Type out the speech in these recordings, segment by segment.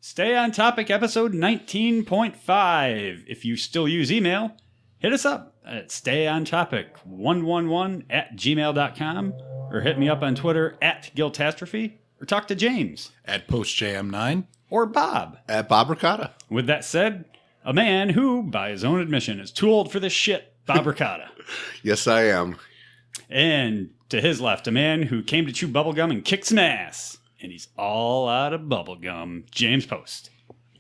Stay on Topic episode 19.5. If you still use email, hit us up at stayontopic111@gmail.com or hit me up on Twitter at Giltastrophe or talk to James at PostJM9 or Bob at Bob Ricotta. With that said, a man who, by his own admission, is too old for this shit, Bob Ricotta. Yes, I am. And to his left, a man who came to chew bubblegum and kick some ass. And he's all out of bubblegum, James Post.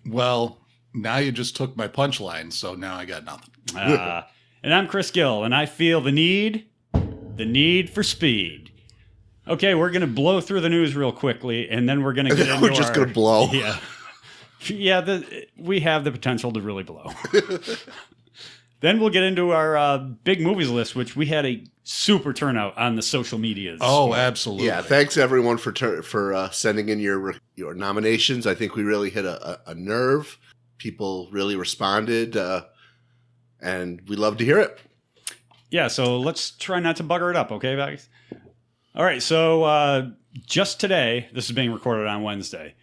Well, now you just took my punchline, so now I got nothing. And I'm Chris Gill, and I feel the need for speed. Okay, we're going to blow through the news real quickly, and then we're going to get into We're just going to blow. Yeah. Yeah, we have the potential to really blow. Then we'll get into our big movies list, which we had a super turnout on the social medias. Oh, absolutely. Yeah, thanks everyone for sending in your nominations. I think we really hit a nerve. People really responded, and we love to hear it. Yeah, so let's try not to bugger it up, okay, guys? All right, so just today, this is being recorded on Wednesday,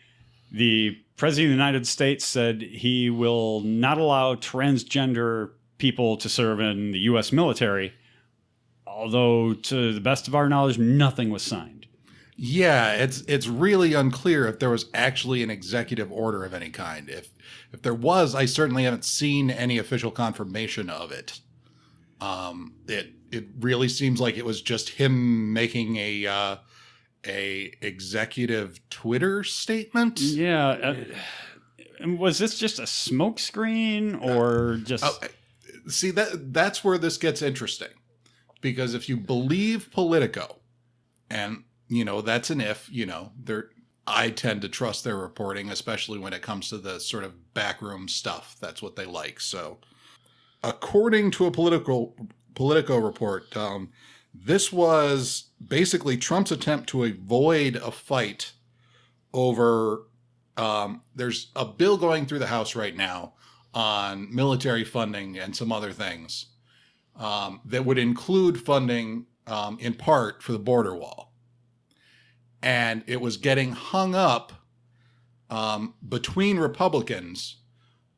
the President of the United States said he will not allow transgender people to serve in the U.S. military, although to the best of our knowledge, nothing was signed. Yeah, it's really unclear if there was actually an executive order of any kind. If there was, I certainly haven't seen any official confirmation of it. It really seems like it was just him making a executive Twitter statement. Yeah. Was this just a smokescreen or just... See, that's where this gets interesting. Because if you believe Politico, and, that's an if, I tend to trust their reporting, especially when it comes to the sort of backroom stuff. That's what they like. So, according to a Politico report, this was basically Trump's attempt to avoid a fight over, there's a bill going through the House right now on military funding and some other things that would include funding in part for the border wall. And it was getting hung up between Republicans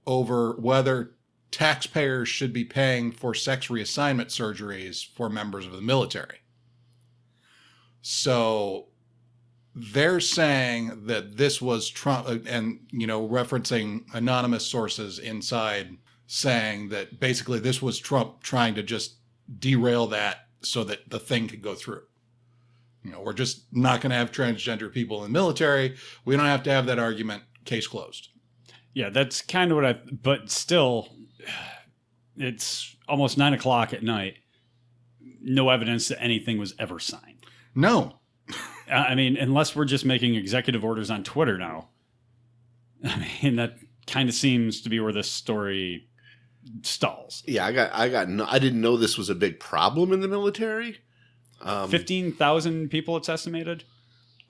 over whether taxpayers should be paying for sex reassignment surgeries for members of the military. So they're saying that this was Trump, and, referencing anonymous sources inside saying that basically this was Trump trying to just derail that so that the thing could go through. We're just not going to have transgender people in the military. We don't have to have that argument. Case closed. Yeah, that's kind of but still, it's almost 9:00 at night. No evidence that anything was ever signed. No. I mean, unless we're just making executive orders on Twitter now. I mean, that kind of seems to be where this story stalls. Yeah, I didn't know this was a big problem in the military. 15,000 people, it's estimated.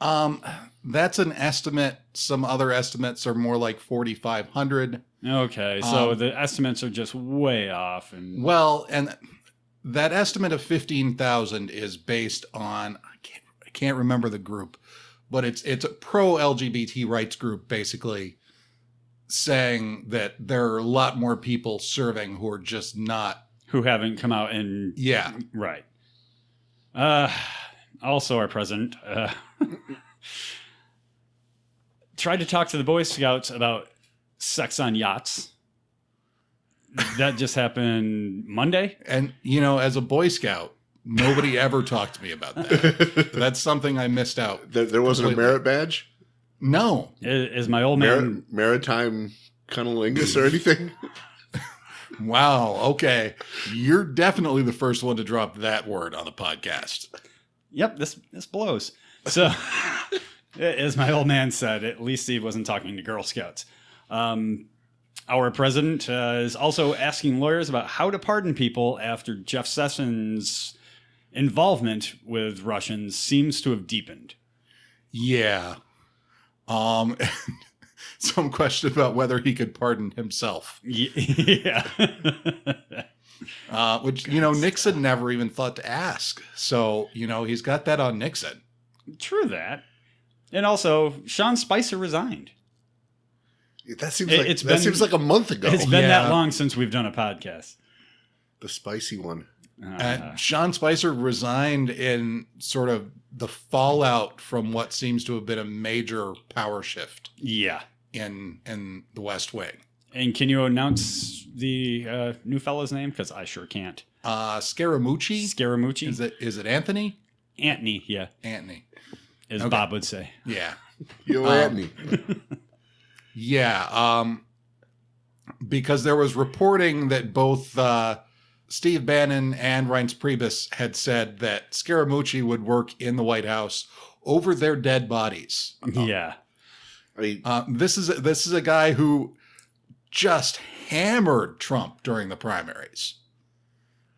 That's an estimate. Some other estimates are more like 4,500. Okay, so the estimates are just way off. And that estimate of 15,000 is based on, I can't remember the group, but it's a pro-LGBT rights group basically saying that there are a lot more people serving who are just not... Who haven't come out and... Yeah. Right. Also our president tried to talk to the Boy Scouts about sex on yachts. That just happened Monday. And, as a Boy Scout, nobody ever talked to me about that. That's something I missed out. There wasn't a merit badge? No. Is my old man... Maritime cunnilingus or anything? Wow. Okay. You're definitely the first one to drop that word on the podcast. Yep. This blows. So, as my old man said, at least he wasn't talking to Girl Scouts. Our president is also asking lawyers about how to pardon people after Jeff Sessions' involvement with Russians seems to have deepened. Yeah. Some question about whether he could pardon himself. Yeah. Which, Nixon never even thought to ask. So, he's got that on Nixon. True that. And also, Sean Spicer resigned. That seems It- like it's that been- seems like a month ago. It's been that Yeah. long since we've done a podcast. The spicy one. Sean Spicer resigned in sort of the fallout from what seems to have been a major power shift Yeah. in the West Wing. And can you announce the new fella's name? Because I sure can't. Scaramucci? Scaramucci? Is it Anthony? Antony, yeah, Anthony. as Okay. Bob would say. Yeah. Yo, Anthony. Yeah. Because there was reporting that both Steve Bannon and Reince Priebus had said that Scaramucci would work in the White House over their dead bodies. Yeah. I mean, This is a guy who just hammered Trump during the primaries.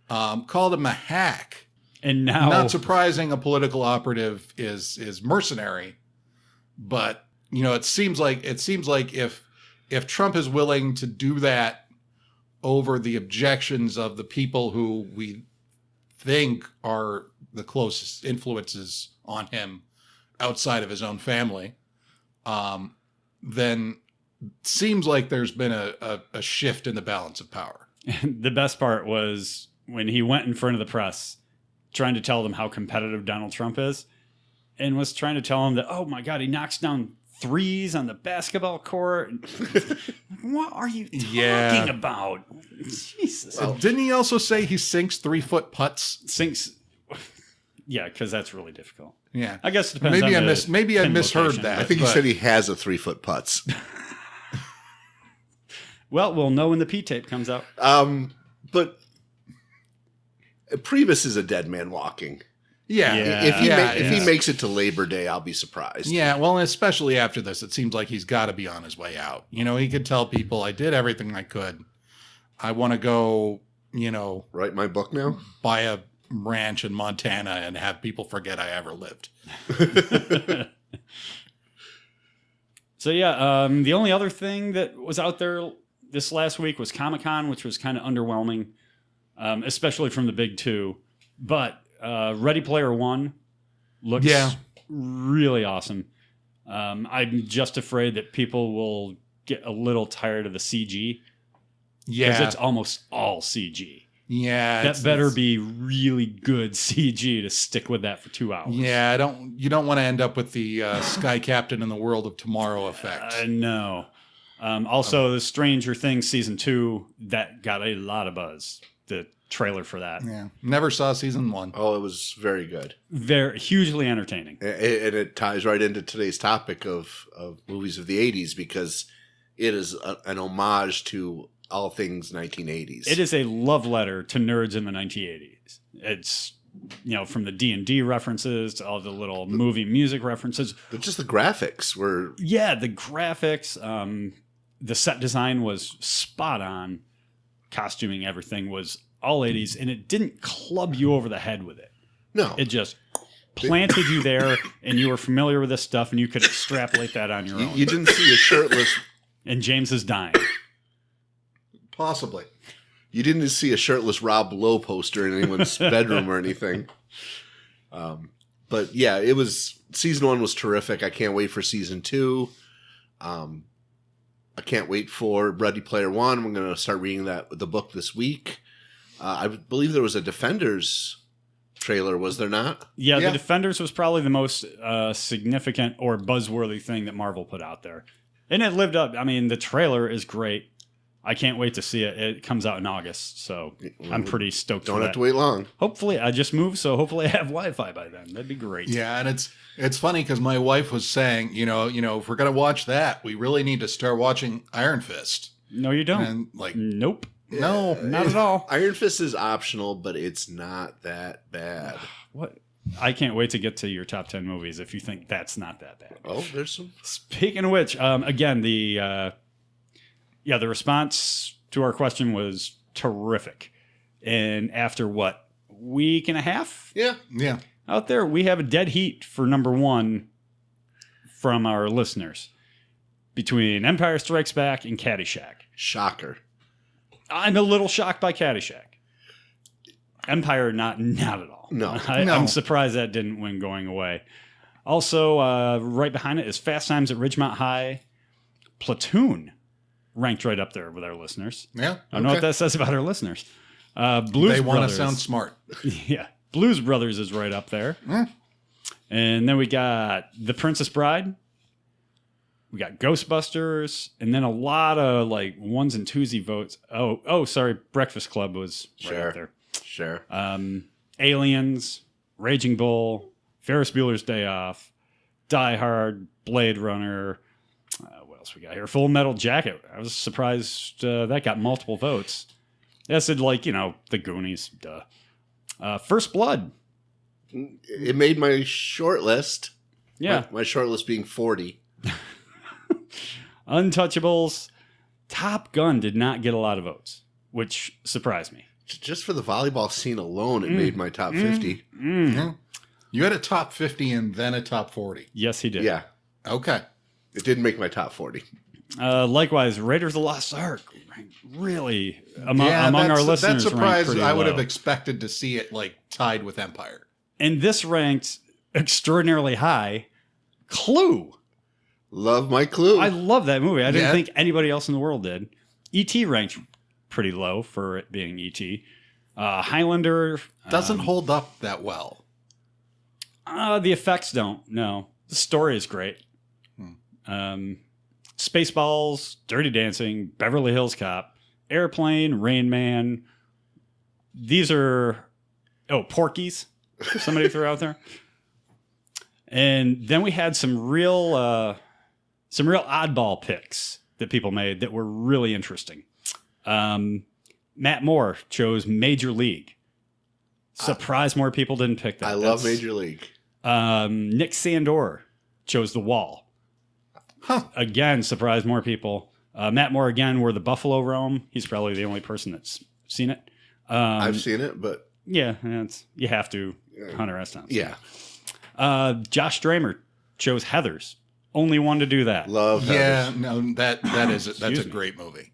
Called him a hack. And now, Not surprising, a political operative is mercenary, but it seems like if Trump is willing to do that over the objections of the people who we think are the closest influences on him outside of his own family, then it seems like there's been a shift in the balance of power. the best part was when he went in front of the press trying to tell them how competitive Donald Trump is and was trying to tell them that, oh my God, he knocks down threes on the basketball court. What are you talking about? Jesus. Well, Didn't he also say he sinks 3-foot putts? Sinks. Yeah, because that's really difficult. Yeah. I guess it depends Maybe on I pin misheard location, that. I think he but- said he has a 3-foot putts. Well, we'll know when the P-tape comes out. But Priebus is a dead man walking. Yeah. Yeah. If he makes it to Labor Day, I'll be surprised. Yeah, well, especially after this, it seems like he's got to be on his way out. He could tell people, I did everything I could. I want to go, Write my book now? buy a ranch in Montana and have people forget I ever lived. So yeah, the only other thing that was out there this last week was Comic-Con, which was kind of underwhelming, especially from the big two. But Ready Player One looks really awesome. I'm just afraid that people will get a little tired of the CG because Yeah. it's almost all CG. Yeah. That better be really good CG to stick with that for 2 hours. Yeah, you don't want to end up with the Sky Captain in the World of Tomorrow effect. No. Also, the Stranger Things season 2 that got a lot of buzz. The trailer for that, Yeah. Never saw season 1. Oh, it was very good. very hugely entertaining. And it ties right into today's topic of movies of the 80s because it is an homage to all things 1980s. It is a love letter to nerds in the 1980s. It's from the D&D references to all the little movie music references. But just the graphics were... Yeah, the graphics, the set design was spot on. Costuming, everything was all 80s, and it didn't club you over the head with it. No. It just planted you there, and you were familiar with this stuff, and you could extrapolate that on your own. You didn't see a shirtless... And James is dying. Possibly. You didn't see a shirtless Rob Lowe poster in anyone's bedroom or anything. But yeah, it was... Season 1 was terrific. I can't wait for season 2. I can't wait for Ready Player One. I'm going to start reading the book this week. I believe there was a Defenders trailer, was there not? Yeah, Yeah. The Defenders was probably the most significant or buzzworthy thing that Marvel put out there. And it lived up. I mean, the trailer is great. I can't wait to see it. It comes out in August, so I'm pretty stoked Don't for have that. to wait long. Hopefully, I just moved, so hopefully I have Wi-Fi by then. That'd be great. Yeah, and it's funny because my wife was saying, if we're gonna watch that, we really need to start watching Iron Fist. No, you don't. And like, Nope. no, Not at all. Iron Fist is optional, but it's not that bad. What? I can't wait to get to your top 10 movies if you think that's not that bad. Oh, there's some. Speaking of which, again, the response to our question was terrific. And after what, week and a half Yeah. yeah, out there, we have a dead heat for number one from our listeners between Empire Strikes Back and Caddyshack. Shocker. I'm a little shocked by Caddyshack. Empire, not at all. No. No. I'm surprised that didn't win going away. Also, right behind it is Fast Times at Ridgemont High, Platoon, ranked right up there with our listeners. Yeah. I don't know what that says about our listeners. Blues They want to Brothers. sound smart. Yeah. Blues Brothers is right up there. And then we got The Princess Bride. We got Ghostbusters. And then a lot of like ones and twosy votes. Oh, sorry. Breakfast Club was right up there. Sure. Aliens, Raging Bull, Ferris Bueller's Day Off, Die Hard, Blade Runner. What else we got here? Full Metal Jacket. I was surprised that got multiple votes. I said, like, The Goonies. Duh. First Blood. It made my short list. Yeah. My short list being 40. Untouchables. Top Gun did not get a lot of votes, which surprised me. Just for the volleyball scene alone, it made my top 50. Yeah. You had a top 50 and then a top 40. Yes, he did. Yeah. Okay. It didn't make my top 40. Likewise, Raiders of the Lost Ark. Really, among our that's- listeners, that ranked surprise, pretty I would low. have expected to see it like tied with Empire. And this ranked extraordinarily high. Clue. Love my Clue. I love that movie. I didn't Yeah. think anybody else in the world did. E.T. ranked pretty low for it being E.T. Highlander. Doesn't hold up that well. The effects don't. No. The story is great. Spaceballs, Dirty Dancing, Beverly Hills Cop, Airplane, Rain Man. These are... Oh, Porky's. Somebody threw out there. And then we had some real oddball picks that people made that were really interesting. Matt Moore chose Major League. Surprised more people didn't pick that. I love Major League. Nick Sandor chose The Wall. Huh. Again, surprised more people. Matt Moore, again, Where the Buffalo Roam. He's probably the only person that's seen it. I've seen it, but... Yeah, you have to. Hunter S. Thompson. Yeah. Josh Dramer chose Heathers. Only one to do that. Love Yeah, Heathers. no, that's a Excuse me. great movie.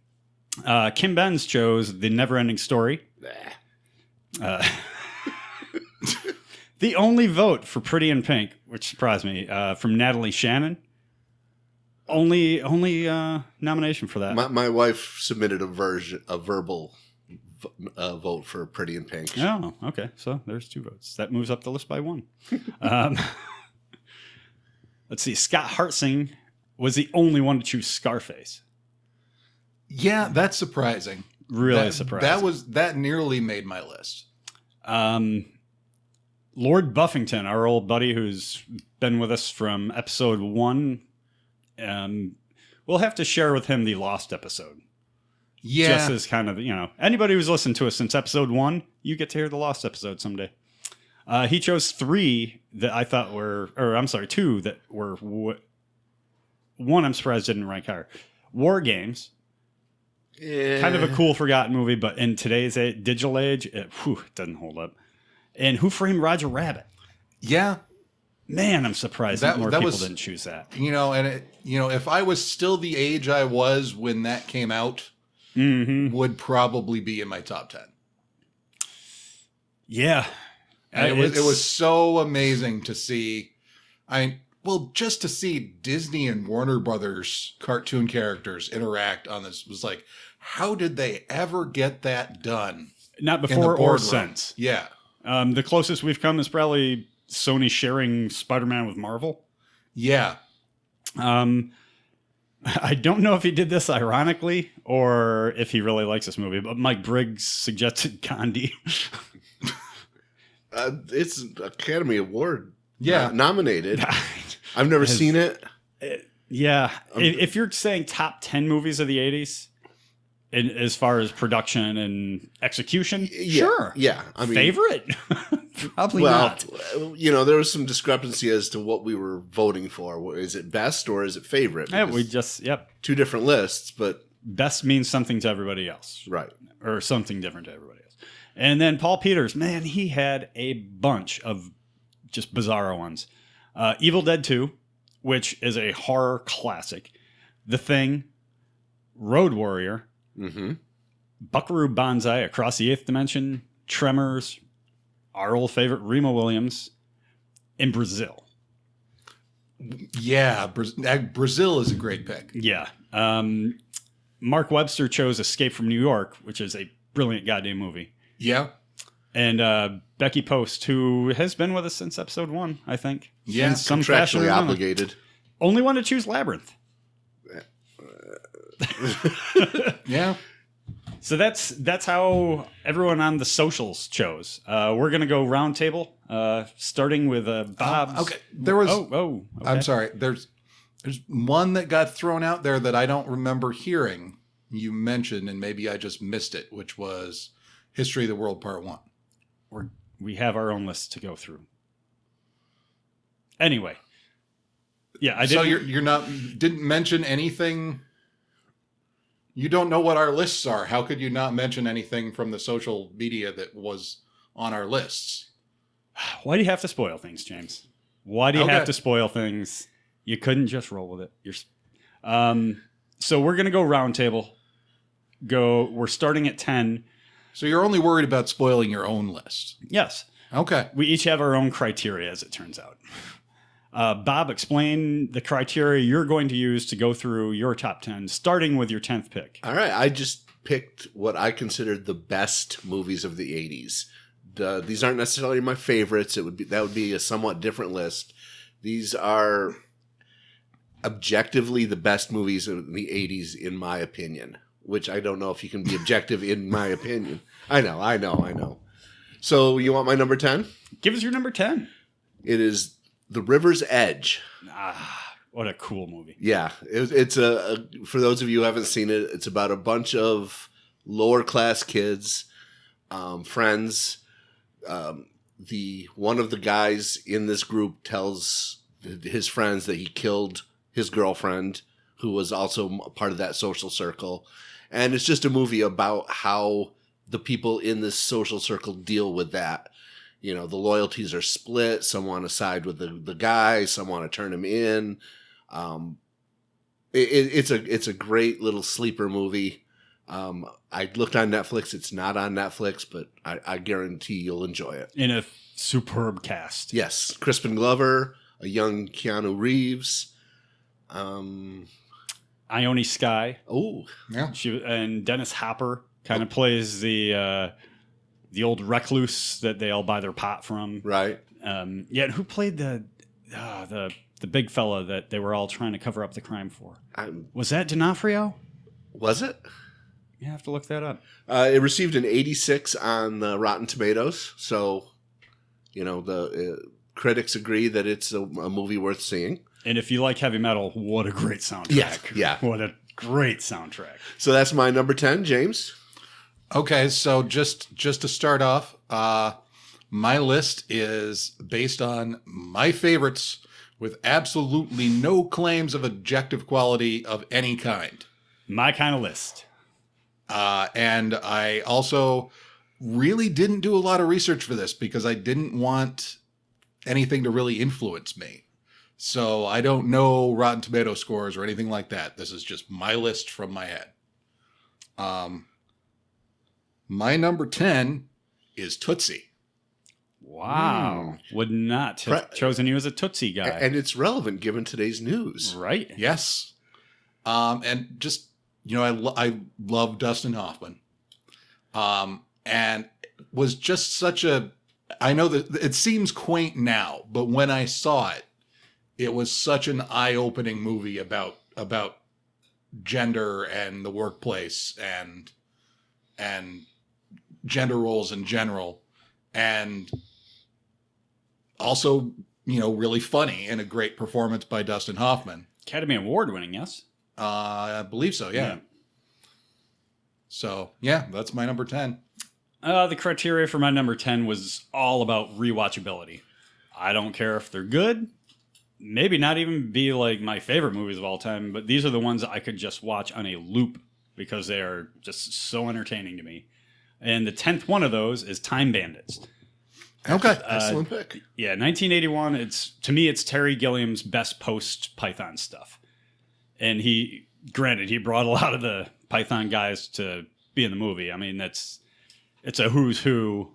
Kim Benz chose The Neverending Story. The only vote for Pretty in Pink, which surprised me, from Natalie Shannon. Only nomination for that. My wife submitted a verbal vote for Pretty in Pink. Oh, okay. So there's 2 votes. That moves up the list by 1. Let's see. Scott Hartzing was the only one to choose Scarface. Yeah, that's surprising. Really surprising. That nearly made my list. Lord Buffington, our old buddy who's been with us from episode 1. We'll have to share with him the Lost episode. Yeah. Just as kind of, anybody who's listened to us since episode 1, you get to hear the Lost episode someday. He chose 3 that I thought were, 2 that were, one I'm surprised didn't rank higher. War Games. Kind of a cool forgotten movie, but in today's digital age, it doesn't hold up. And Who Framed Roger Rabbit? Yeah. Man, I'm surprised that more that people was- didn't choose that. If I was still the age I was when that came out, would probably be in my top 10. Yeah. And it was so amazing to see. Just to see Disney and Warner Brothers cartoon characters interact on this was like, how did they ever get that done? Not in the before or boardroom? since. Yeah. The closest we've come is probably Sony sharing Spider-Man with Marvel. Yeah. I don't know if he did this ironically or if he really likes this movie, but Mike Briggs suggested Gandhi. It's an Academy Award nominated. I've never seen it. Yeah. If you're saying top 10 movies of the 80s, as far as production and execution, sure. Yeah. I mean, favorite? Probably not. There was some discrepancy as to what we were voting for. Is it best or is it favorite? Yeah, Because 2 different lists, but best means something to everybody else. right. Or something different to everybody else. And then Paul Peters, man, he had a bunch of just bizarro ones. Evil Dead 2, which is a horror classic. The Thing, Road Warrior, Buckaroo Banzai, Across the Eighth Dimension, Tremors, our old favorite Remo Williams, in Brazil. Yeah. Brazil is a great pick. Yeah. Mark Webster chose Escape from New York, which is a brilliant goddamn movie. Yeah. And Becky Post, who has been with us since episode 1, I think. Yeah, In some fashion or Contractually another. obligated. Only one to choose Labyrinth. Yeah. So that's how everyone on the socials chose. We're gonna go round table, starting with Bob's. Okay. There was. Okay. I'm sorry. There's one that got thrown out there that I don't remember hearing you mentioned, and maybe I just missed it, which was History of the World Part 1. We have our own list to go through. Anyway, yeah, I did. So you're not didn't mention anything. You don't know what our lists are. How could you not mention anything from the social media that was on our lists? Why do you have to spoil things, James? Why do you Okay. have to spoil things? You couldn't just roll with it. So we're gonna go round table. We're starting at 10. So you're only worried about spoiling your own list. Yes. Okay. We each have our own criteria, as it turns out. Bob, explain the criteria you're going to use to go through your top 10, starting with your 10th pick. All right, I just picked what I considered the best movies of the 80s. These aren't necessarily my favorites. That would be a somewhat different list. These are objectively the best movies of the 80s, in my opinion, which I don't know if you can be objective in my opinion. I know. So you want my number 10? Give us your number 10. It is The River's Edge. What a cool movie. Yeah, it's for those of you who haven't seen it, it's about a bunch of lower class kids, friends. One of the guys in this group tells his friends that he killed his girlfriend, who was also a part of that social circle. And it's just a movie about how the people in this social circle deal with that. You know, the loyalties are split. Some want to side with the guy. Some want to turn him in. It's a great little sleeper movie. I looked on Netflix. It's not on Netflix, but I guarantee you'll enjoy it. In a superb cast. Yes. Crispin Glover, a young Keanu Reeves. Ione Skye. Oh, Yeah. And Dennis Hopper kind of plays the old recluse that they all buy their pot from. right. Yeah, and who played the big fella that they were all trying to cover up the crime for? Was that D'Onofrio? Was it? You have to look that up. It received an 86 on Rotten Tomatoes. So, you know, the critics agree that it's a movie worth seeing. And if you like heavy metal, what a great soundtrack. Yeah. What a great soundtrack. So that's my number 10, James. Okay, so just to start off, my list is based on my favorites with absolutely no claims of objective quality of any kind. My kind of list. And I also really didn't do a lot of research for this because I didn't want anything to really influence me. So I don't know Rotten Tomato scores or anything like that. This is just my list from my head. My number 10 is Tootsie. Wow. Would not have chosen you as a Tootsie guy. And it's relevant given today's news. Right? Yes. And just, you know, I love Dustin Hoffman. And was just such I know that it seems quaint now, but when I saw it, it was such an eye-opening movie about gender and the workplace and gender roles in general, and also, you know, really funny and a great performance by Dustin Hoffman. Academy Award winning, yes? I believe so, yeah. So, yeah, that's my number 10. The criteria for my number 10 was all about rewatchability. I don't care if they're good, maybe not even be like my favorite movies of all time, but these are the ones that I could just watch on a loop because they are just so entertaining to me. And the 10th one of those is Time Bandits. Okay. Excellent pick. Yeah, 1981. To me, it's Terry Gilliam's best post Python stuff. And he brought a lot of the Python guys to be in the movie. I mean, it's a who's who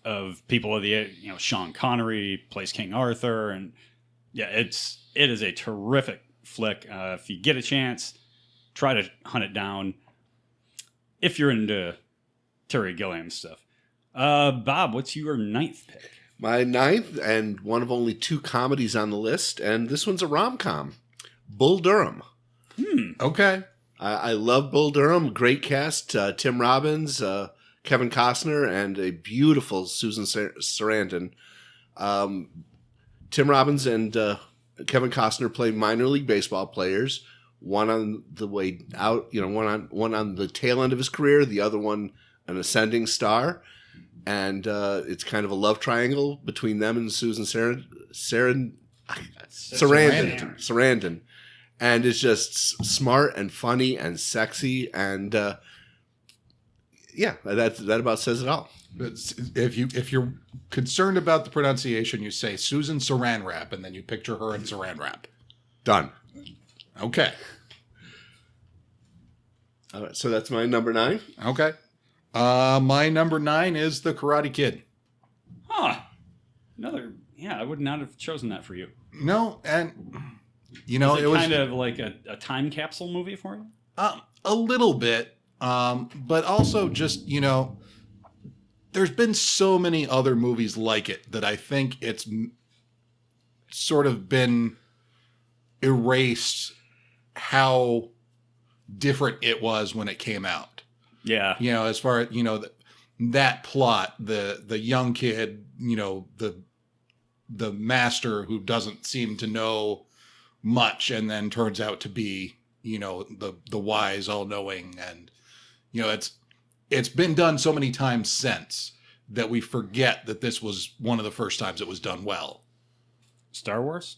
of people of the, you know, Sean Connery plays King Arthur, and yeah, it is a terrific flick. If you get a chance, try to hunt it down. if you're into Terry Gilliam stuff. Bob, what's your ninth pick? My ninth, and one of only 2 comedies on the list, and this one's a rom-com. Bull Durham. Okay. I love Bull Durham. Great cast. Tim Robbins, Kevin Costner, and a beautiful Susan Sarandon. Tim Robbins and Kevin Costner play minor league baseball players. One on the way out, one on the tail end of his career. The other one an ascending star, and it's kind of a love triangle between them and Susan Sarandon. And it's just smart and funny and sexy, and that about says it all. If you're concerned about the pronunciation, you say Susan Saran Wrap, and then you picture her in Saran Wrap. Done. Okay. All right, so that's my number 9. Okay. My number 9 is The Karate Kid. Huh. I would not have chosen that for you. No, and Is it was kind of like a time capsule movie for you? A little bit, but also just, there's been so many other movies like it that I think it's sort of been erased how different it was when it came out. Yeah. As far as, that plot, the young kid, the master who doesn't seem to know much and then turns out to be, the wise, all-knowing, and, it's been done so many times since that we forget that this was one of the first times it was done well. Star Wars?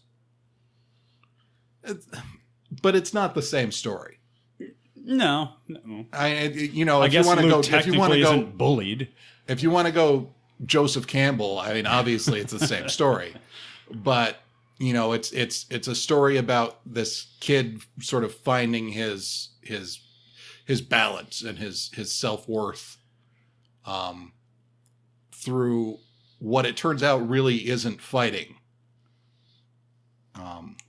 But it's not the same story. No. I if you want to go, isn't bullied. If you want to go Joseph Campbell, I mean, obviously it's the same story, but it's a story about this kid sort of finding his balance and his self-worth, through what it turns out really isn't fighting.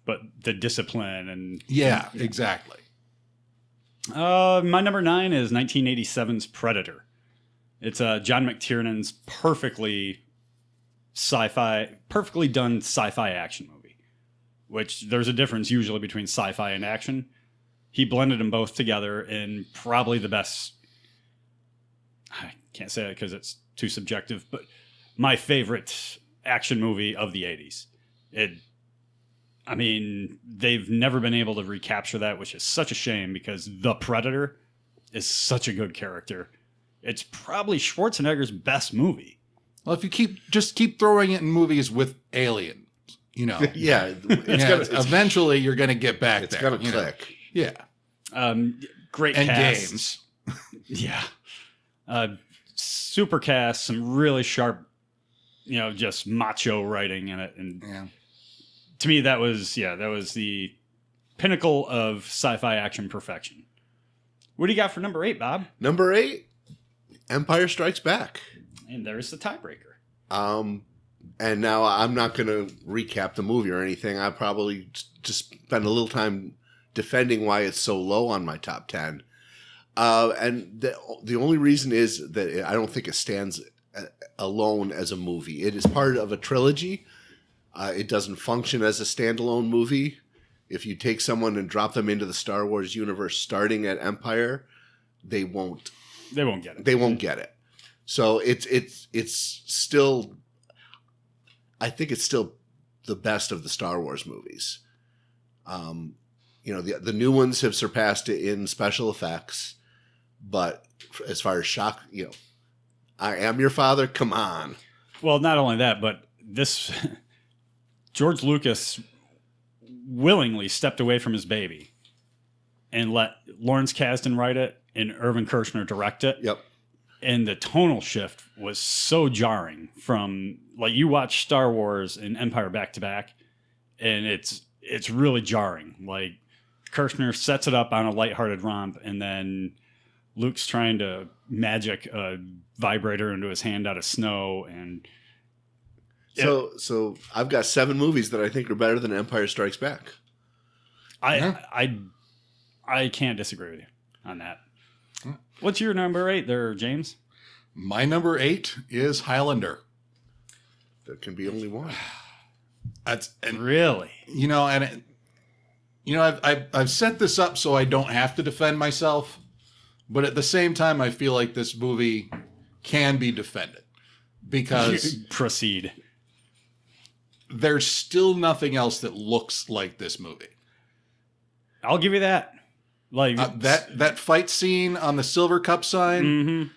But the discipline and... Yeah, exactly. My number 9 is 1987's Predator. It's John McTiernan's perfectly done sci-fi action movie, which there's a difference usually between sci-fi and action. He blended them both together in probably the best... I can't say it because it's too subjective, but my favorite action movie of the 80s. They've never been able to recapture that, which is such a shame because The Predator is such a good character. It's probably Schwarzenegger's best movie. Well, if you keep throwing it in movies with aliens, Yeah. Eventually you're going to get back it's there. It's going to click. Yeah. Great and cast. games. Yeah. Super cast, some really sharp, just macho writing in it. And to me, that was the pinnacle of sci-fi action perfection. What do you got for number 8, Bob? Number 8, Empire Strikes Back. And there's the tiebreaker. And now I'm not going to recap the movie or anything. I probably just spend a little time defending why it's so low on my top 10. And the only reason is that I don't think it stands alone as a movie. It is part of a trilogy. It doesn't function as a standalone movie. If you take someone and drop them into the Star Wars universe starting at Empire, they won't get it. They won't get it. So it's still, I think it's still the best of the Star Wars movies. The new ones have surpassed it in special effects, but as far as shock, I Am Your Father, come on. Well, not only that, but this George Lucas willingly stepped away from his baby and let Lawrence Kasdan write it and Irvin Kershner direct it. Yep. And the tonal shift was so jarring from, like, you watch Star Wars and Empire back to back, and it's really jarring. Like, Kershner sets it up on a lighthearted romp, and then Luke's trying to magic a vibrator into his hand out of snow, and so I've got 7 movies that I think are better than Empire Strikes Back. I can't disagree with you on that. What's your number 8 there, James? My number 8 is Highlander. There can be only one. Really? I've set this up so I don't have to defend myself, but at the same time, I feel like this movie can be defended because Proceed. there's still nothing else that looks like this movie. I'll give you that. Like that fight scene on the Silver Cup sign, Mhm.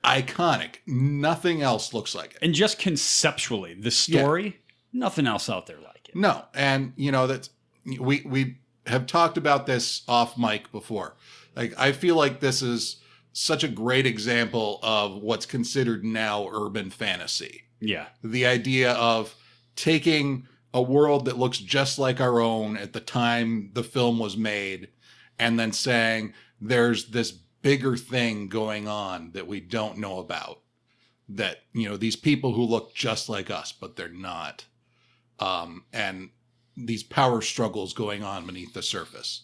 iconic. Nothing else looks like it. And just conceptually, the story, nothing else out there like it. No, and that we have talked about this off mic before. Like, I feel like this is such a great example of what's considered now urban fantasy. Yeah. The idea of taking a world that looks just like our own at the time the film was made, and then saying there's this bigger thing going on that we don't know about. That, these people who look just like us, but they're not. And these power struggles going on beneath the surface.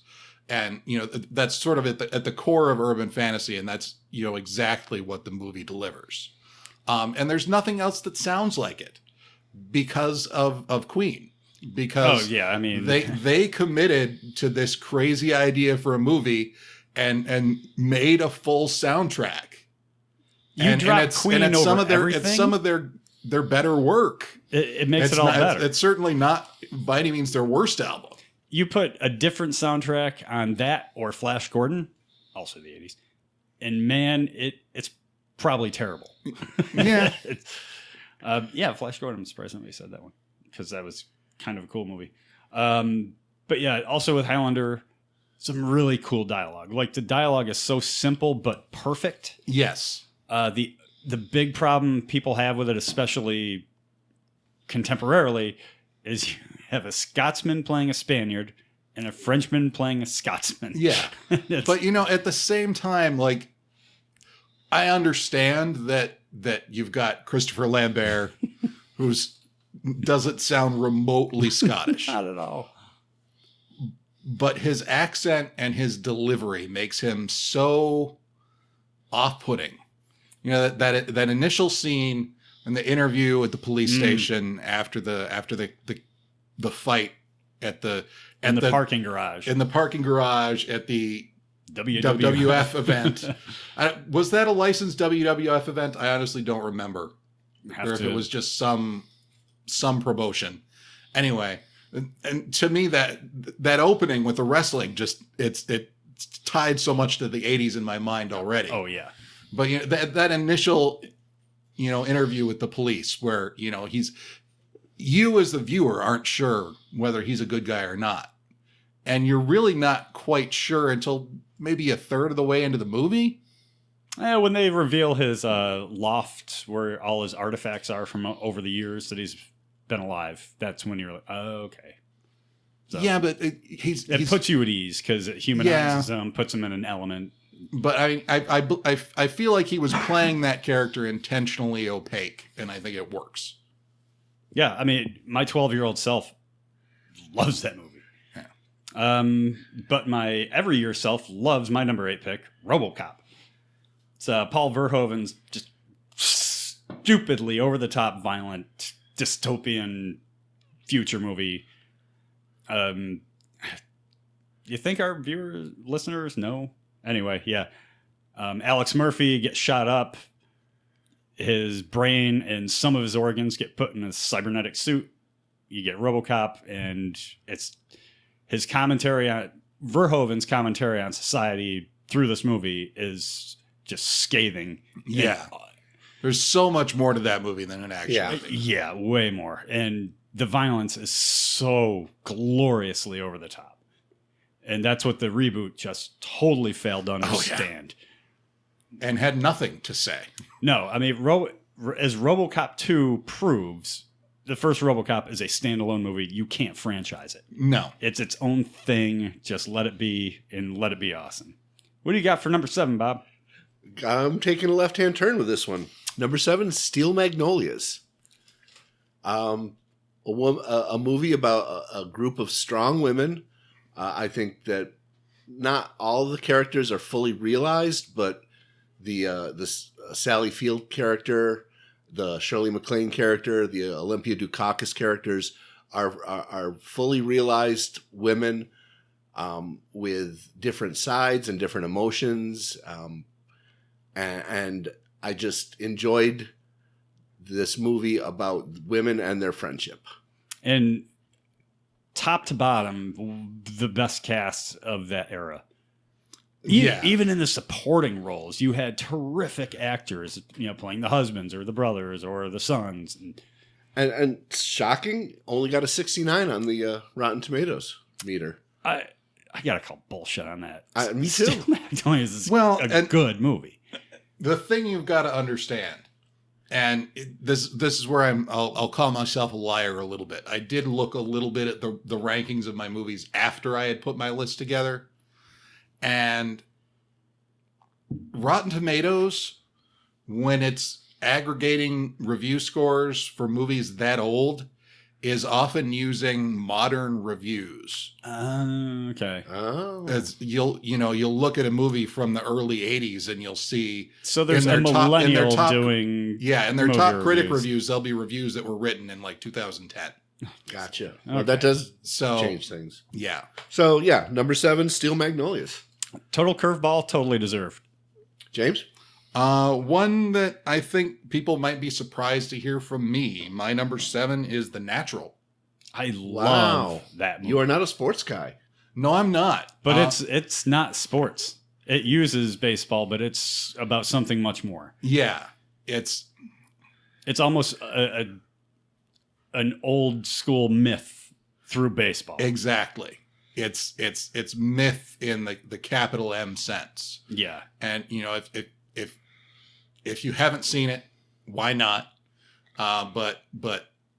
And, that's sort of at the core of urban fantasy. And that's, exactly what the movie delivers. And there's nothing else that sounds like it because of Queen. Because they committed to this crazy idea for a movie and made a full soundtrack. And it's Queen over everything? It's some of their better work. It makes it all better. It's certainly not by any means their worst album. You put a different soundtrack on that or Flash Gordon, also the 80s, and man, it's probably terrible. Yeah. Flash Gordon, I'm surprised somebody said that one because that was kind of a cool movie. But yeah, also with Highlander, some really cool dialogue. Like, the dialogue is so simple but perfect. Yes. The big problem people have with it, especially contemporarily, is you have a Scotsman playing a Spaniard and a Frenchman playing a Scotsman. Yeah. But, at the same time, like, I understand that you've got Christopher Lambert, who's doesn't sound remotely Scottish. Not at all. But his accent and his delivery makes him so off-putting. That initial scene in the interview at the police station after the fight at the parking garage. In the parking garage at the WWF event. Was that a licensed WWF event? I honestly don't remember. Or if it was just some promotion. Anyway, and to me that opening with the wrestling it's tied so much to the 80s in my mind already. Oh yeah. But that initial interview with the police where you as the viewer aren't sure whether he's a good guy or not. And you're really not quite sure until maybe a third of the way into the movie. When they reveal his loft where all his artifacts are from over the years that he's been alive, that's when you're like, oh, okay. So yeah, but it puts you at ease because it humanizes him, puts him in an element. But I feel like he was playing that character intentionally opaque, and I think it works. Yeah, I mean, my 12-year-old self loves that movie. Yeah. But my every year self loves my number 8 pick, RoboCop. It's Paul Verhoeven's just stupidly over-the-top, violent, dystopian future movie. You think our listeners know? Anyway, yeah. Alex Murphy gets shot up. His brain and some of his organs get put in a cybernetic suit. You get RoboCop, and it's his commentary on Verhoeven's commentary on society through this movie is just scathing. Yeah. There's so much more to that movie than an action movie. Yeah, way more. And the violence is so gloriously over the top. And that's what the reboot just totally failed to understand. Yeah. And had nothing to say. No, I mean, as RoboCop 2 proves, the first RoboCop is a standalone movie. You can't franchise it. No. It's its own thing. Just let it be and let it be awesome. What do you got for number 7, Bob? I'm taking a left-hand turn with this one. Number 7, Steel Magnolias. A movie about a group of strong women. I think that not all the characters are fully realized, but the Sally Field character, the Shirley MacLaine character, the Olympia Dukakis characters are fully realized women with different sides and different emotions, and I just enjoyed this movie about women and their friendship. And top to bottom, the best cast of that era. Yeah. Even in the supporting roles, you had terrific actors, playing the husbands or the brothers or the sons. And shocking, only got a 69 on the Rotten Tomatoes meter. I gotta call bullshit on that. Me too. Steel Magnolias is and good movie. The thing you've got to understand, and this is where I'll call myself a liar a little bit. I did look a little bit at the rankings of my movies after I had put my list together, and Rotten Tomatoes, when it's aggregating review scores for movies that old, is often using modern reviews. Okay. Oh. As you'll look at a movie from the early 80s and you'll see, So there's in a their top- in their millennial top- doing in their movie top critic reviews. reviews, there'll be reviews that were written in like 2010. Gotcha. Well, Okay. that does So change things. yeah, So, yeah, number 7, Steel Magnolias. Total curveball, totally deserved. James? one that I think people might be surprised to hear from me. My number 7 is The Natural. I love that movie. You are not a sports guy. No, I'm not. But it's not sports. It uses baseball, but it's about something much more. Yeah, it's It's almost an old school myth through baseball. exactly. It's myth in the capital M sense. Yeah. And if you haven't seen it, why not? But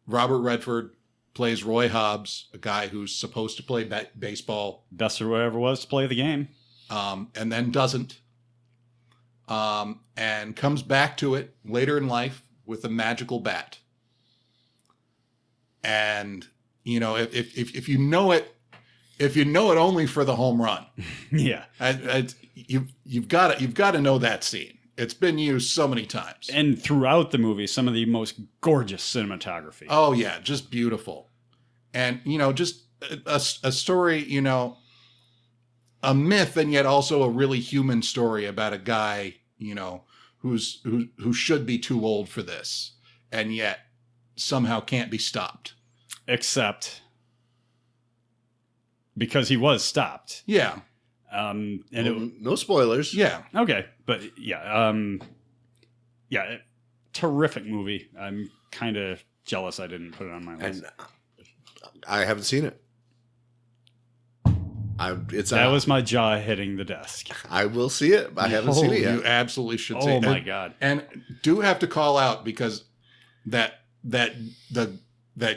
Robert Redford plays Roy Hobbs, a guy who's supposed to play baseball, Best or whatever it was to play the game. and then doesn't, and comes back to it later in life with a magical bat. And if you know it, only for the home run, Yeah. you've got to know that scene. It's been used so many times. And throughout the movie, some of the most gorgeous cinematography. Oh yeah, just beautiful. And just a story, a myth, and yet also a really human story about a guy, who should be too old for this, and yet somehow can't be stopped. Except because he was stopped. Yeah, No spoilers. yeah. Okay, but terrific movie. I'm kind of jealous I didn't put it on my list. And I haven't seen it. That was my jaw hitting the desk. I will see it. I haven't seen it yet. You absolutely should see Oh it. my God. And do have to call out, because that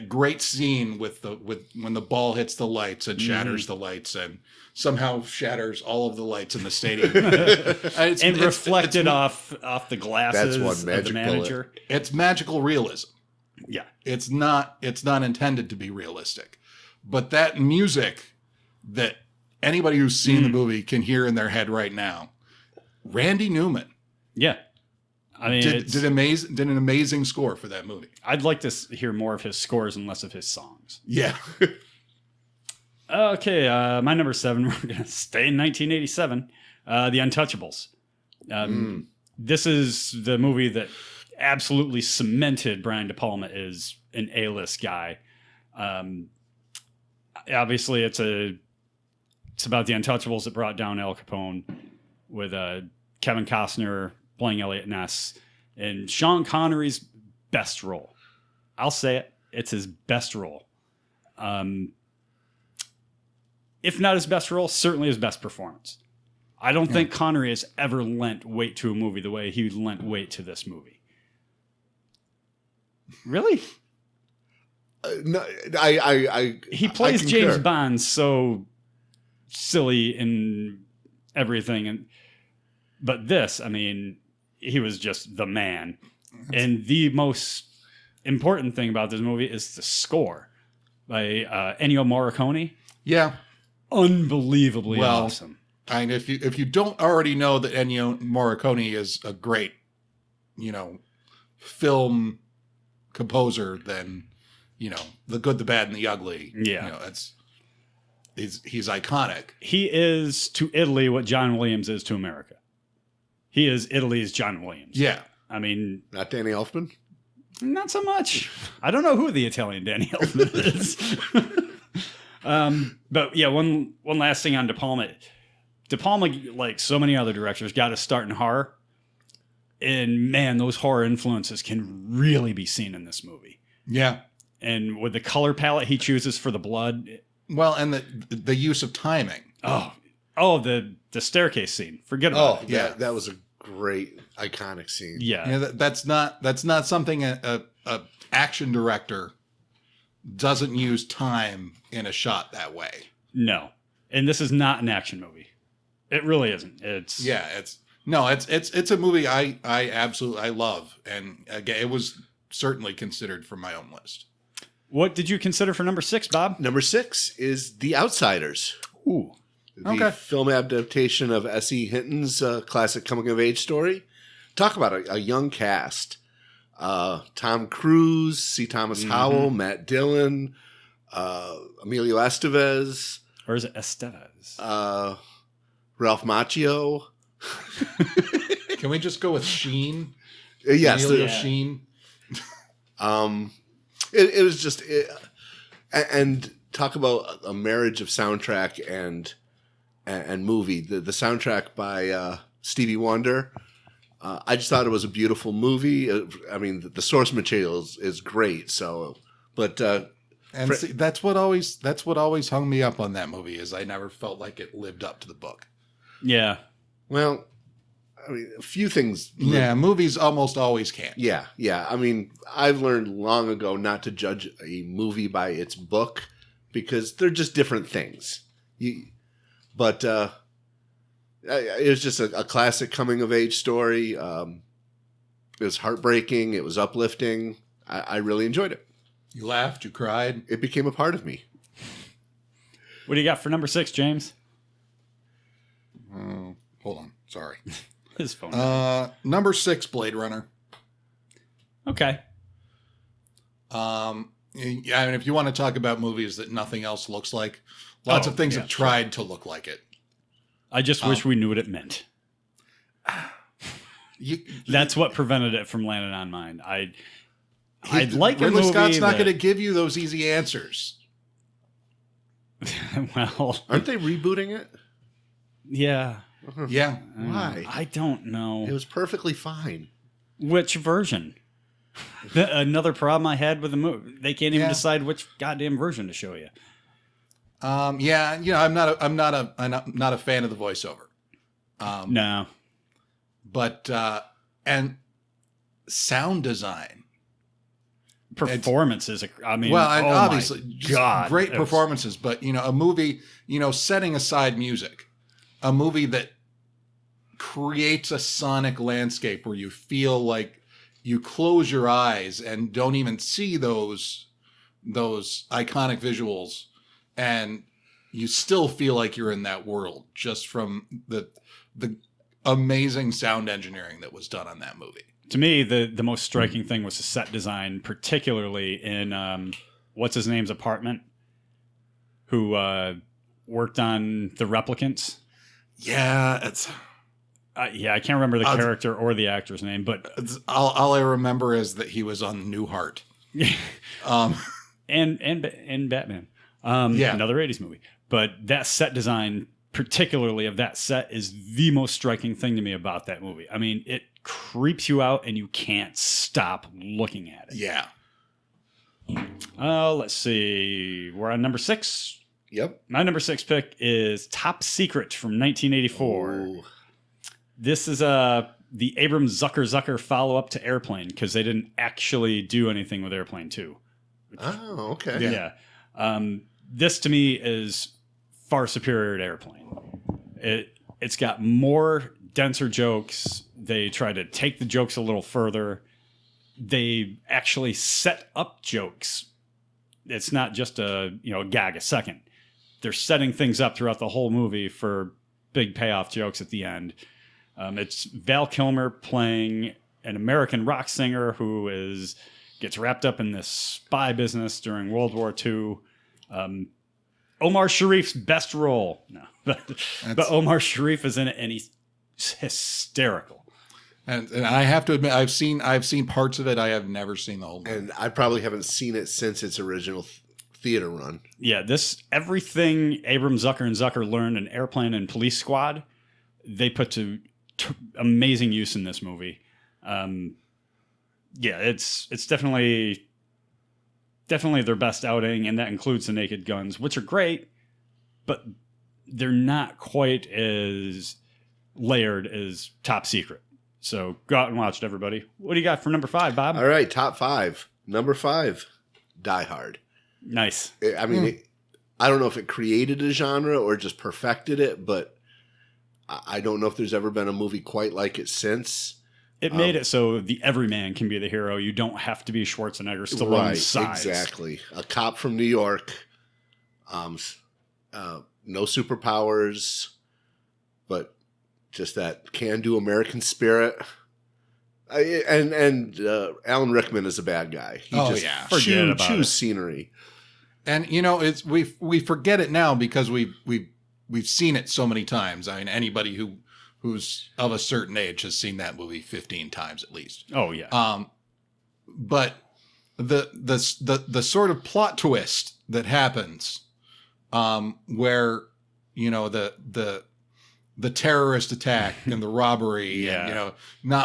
great scene with when the ball hits the lights and shatters the lights and somehow shatters all of the lights in the stadium. And reflected off the glasses That's one of the magic manager. It's magical realism. Yeah. It's not intended to be realistic. But that music that anybody who's seen the movie can hear in their head right now. Randy Newman Yeah. I mean, did an amazing score for that movie. I'd like to hear more of his scores and less of his songs. Yeah. Okay, my number 7, we're going to stay in 1987, The Untouchables. This is the movie that absolutely cemented Brian De Palma as an A-list guy. Obviously, it's about the Untouchables that brought down Al Capone, with Kevin Costner playing Elliot Ness, and Sean Connery's best role. I'll say it. It's his best role. If not his best role, certainly his best performance. I don't think Connery has ever lent weight to a movie the way he lent weight to this movie. Really? No, He plays I James concur. Bond so silly in everything, but this, I mean, he was just the man. And the most important thing about this movie is the score by Ennio Morricone. Yeah. Unbelievably Well, awesome. I mean, if you don't already know that Ennio Morricone is a great, film composer, then the good, the bad, and the ugly. Yeah. He's iconic. He is to Italy what John Williams is to America. He is Italy's John Williams. Yeah. I mean, Not Danny Elfman? not so much. I don't know who the Italian Danny Elfman is. But yeah, one last thing on De Palma. De Palma, like so many other directors, got to start in horror. And man, those horror influences can really be seen in this movie. Yeah. And with the color palette he chooses for the blood. Well, and the use of timing. The staircase scene. Forget about it. Yeah. That was a great, iconic scene. Yeah. That's not something a action director doesn't use time in a shot that way. No. And this is not an action movie. It really isn't. It's a movie I absolutely love, and again, it was certainly considered for my own list. What did you consider for number 6, Bob? Number 6 is The Outsiders. Ooh. The film adaptation of S.E. Hinton's classic coming-of-age story. Talk about a young cast. Tom Cruise, C. Thomas Howell, Matt Dillon, Emilio Estevez. Or is it Estevez? Ralph Macchio. Can we just go with Sheen? Yes. Emilio Sheen. It was just... and talk about a marriage of soundtrack and movie. The soundtrack by Stevie Wonder. I just thought it was a beautiful movie. I mean, the source material is great. So, but see, that's what always hung me up on that movie is I never felt like it lived up to the book. Yeah. Well, I mean, a few things. Yeah, movies almost always can. Yeah. I mean, I've learned long ago not to judge a movie by its book because they're just different things. But it was just a classic coming of age story. It was heartbreaking. It was uplifting. I really enjoyed it. You laughed, you cried. It became a part of me. What do you got for number 6, James? Hold on. Sorry. His phone. Number 6, Blade Runner. Okay. Yeah, I mean, if you want to talk about movies that nothing else looks like, lots of things have tried to look like it. I just wish we knew what it meant. That's what prevented it from landing on mine. I'd like a Ridley movie Scott's not going to give you those easy answers. Well, aren't they rebooting it? Yeah. Yeah. Why? I don't know. It was perfectly fine. Which version? Another problem I had with the movie. They can't even decide which goddamn version to show you. Yeah, I'm not a fan of the voiceover. No. But and sound design. Performances. I mean, obviously, God, great performances. But a movie, setting aside music, a movie that creates a sonic landscape where you feel like you close your eyes and don't even see those iconic visuals, and you still feel like you're in that world just from the amazing sound engineering that was done on that movie. To me, the most striking thing was the set design, particularly in what's his name's apartment, who worked on the replicants. Yeah, it's I can't remember the character or the actor's name, but all I remember is that he was on Newhart. and Batman. Another 80s movie. But that set design, particularly of that set, is the most striking thing to me about that movie. I mean, it creeps you out and you can't stop looking at it. Yeah. Let's see. We're on number 6. Yep. My number 6 pick is Top Secret from 1984. Ooh. This is the Abrams Zucker follow-up to Airplane, because they didn't actually do anything with Airplane 2. Oh, okay. Yeah. This to me is far superior to Airplane. It's got more denser jokes. They try to take the jokes a little further. They actually set up jokes. It's not just a gag a second. They're setting things up throughout the whole movie for big payoff jokes at the end. It's Val Kilmer playing an American rock singer who gets wrapped up in this spy business during World War II. Omar Sharif's best role. No, but Omar Sharif is in it, and he's hysterical. And I have to admit, I've seen parts of it. I have never seen the whole movie. And I probably haven't seen it since its original theater run. Yeah, everything Abram, Zucker, and Zucker learned in Airplane and Police Squad, they put to amazing use in this movie. Yeah, it's definitely their best outing, and that includes the Naked Guns, which are great, but they're not quite as layered as Top Secret. So go out and watch it, everybody. What do you got for number 5, Bob? All right, top 5. Number 5, Die Hard. Nice. I mean, I don't know if it created a genre or just perfected it, but I don't know if there's ever been a movie quite like it since. It made it so the everyman can be the hero. You don't have to be Schwarzenegger, Stallone's size. Exactly. A cop from New York, no superpowers, but just that can-do American spirit. And Alan Rickman is a bad guy. He Forget about chews it. scenery. And it's we forget it now because we've seen it so many times. I mean, anybody who's of a certain age has seen that movie 15 times at least. Oh yeah. But the sort of plot twist that happens, where the terrorist attack and the robbery, Yeah. and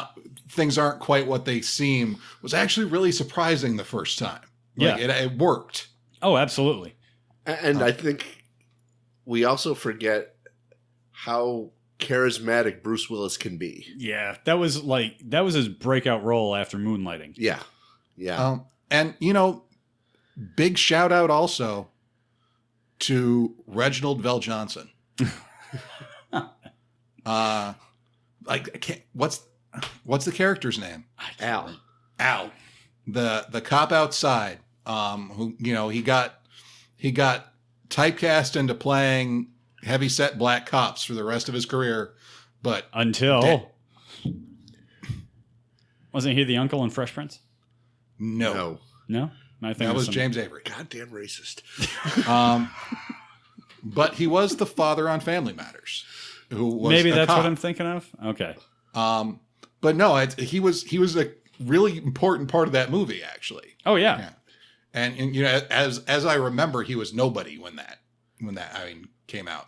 things aren't quite what they seem, was actually really surprising the first time. Like, it worked. Oh, absolutely. And I think we also forget how charismatic Bruce Willis can be. Yeah, that was his breakout role after Moonlighting. Yeah. Yeah. And big shout out also to Reginald Vell Johnson. What's the character's name? Al. Al, the cop outside, who he got typecast into playing heavyset black cops for the rest of his career, but Until wasn't he the uncle in Fresh Prince? no, No, I think that was James Avery. Goddamn racist. But he was the father on Family Matters. Who was Maybe a that's cop. what I'm thinking of. Okay. But no, he was a really important part of that movie, actually. Oh yeah. And as I remember, he was nobody when that came out.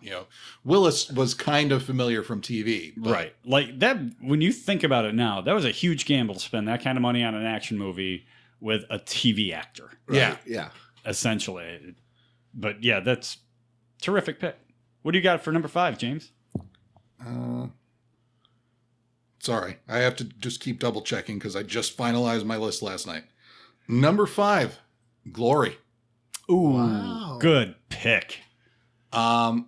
Willis was kind of familiar from TV, but Right. Like that, when you think about it now, that was a huge gamble to spend that kind of money on an action movie with a TV actor, Yeah, Yeah. essentially. But yeah, that's terrific pick. What do you got for number 5, James? Sorry, I have to just keep double checking because I just finalized my list last night. Number 5, Glory. Ooh, Wow. good pick. A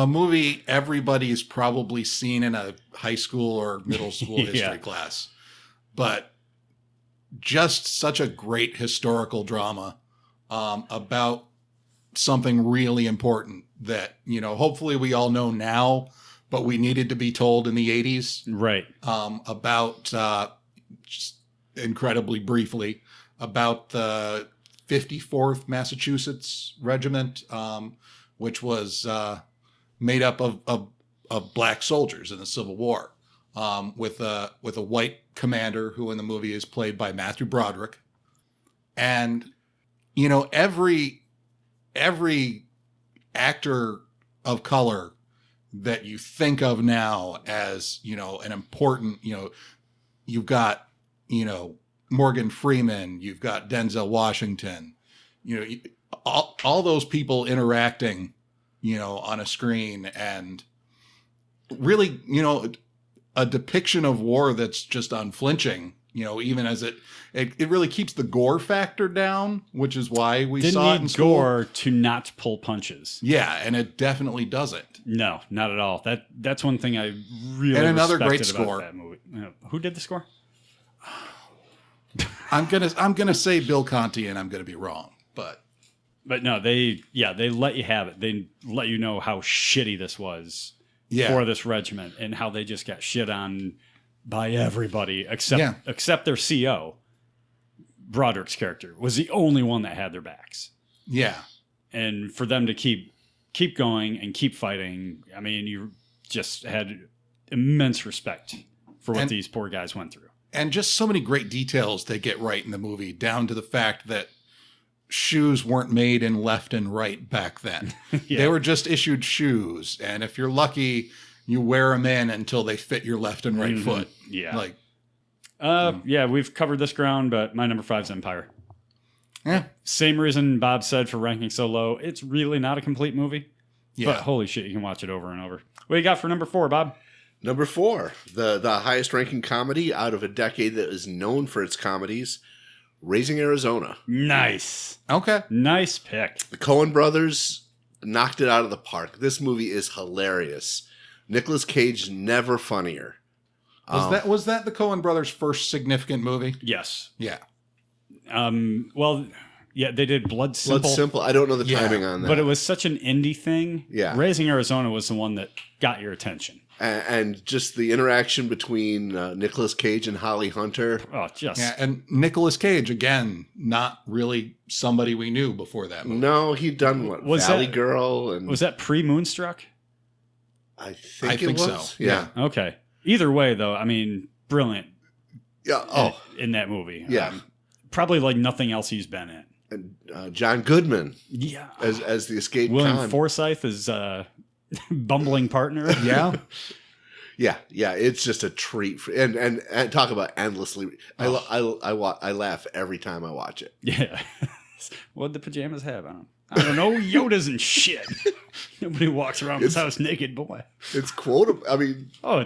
movie everybody's probably seen in a high school or middle school Yeah. history class, but just such a great historical drama about something really important that, hopefully we all know now, but we needed to be told in the 80s, Right. about, just incredibly briefly, about the 54th Massachusetts Regiment, which was made up of black soldiers in the Civil War, with a white commander who in the movie is played by Matthew Broderick. And, every actor of color that you think of now as, an important, you've got, Morgan Freeman, you've got Denzel Washington, all those people interacting, on a screen, and really, a depiction of war that's just unflinching, even as it really keeps the gore factor down, which is why we Didn't saw it in need school. gore to not pull punches. Yeah, and it definitely doesn't. No, not at all. That's one thing I really And another respected great about score. that movie. Who did the score? I'm gonna say Bill Conti, and I'm gonna be wrong, but But no, they let you have it. They let you know how shitty this was for this regiment and how they just got shit on by everybody except their CO. Broderick's character was the only one that had their backs. Yeah. And for them to keep going and keep fighting, I mean, you just had immense respect for what these poor guys went through. And just so many great details they get right in the movie, down to the fact that shoes weren't made in left and right back then. They were just issued shoes. And if you're lucky, you wear them in until they fit your left and right foot. Yeah. Like, we've covered this ground, but my number 5 is Empire. yeah. Same reason Bob said for ranking so low. It's really not a complete movie. Yeah. But holy shit, you can watch it over and over. What you got for number 4, Bob? Number 4, the highest ranking comedy out of a decade that is known for its comedies, Raising Arizona. Nice. Okay. Nice pick. The Coen brothers knocked it out of the park. This movie is hilarious. Nicolas Cage never funnier. Was that the Coen brothers' first significant movie? Yes. Yeah. They did Blood Simple. Blood Simple. I don't know the timing on that. But it was such an indie thing. Yeah. Raising Arizona was the one that got your attention. And just the interaction between Nicolas Cage and Holly Hunter. Oh, just. Yeah, and Nicolas Cage, again, not really somebody we knew before that movie. No, he'd done what? Valley Girl. And was that pre-Moonstruck? I think it was. So. Yeah. Okay. Either way, though, I mean, brilliant. Yeah. Oh. In that movie. Yeah. Probably like nothing else he's been in. And John Goodman. Yeah. As the escaped William con. Forsythe is bumbling partner. Yeah. Yeah. It's just a treat. And talk about endlessly. I laugh every time I watch it. Yeah. What'd the pajamas have on them? I don't know. Yoda's and shit. Nobody walks around this house naked, boy. It's quotable. I mean. Oh,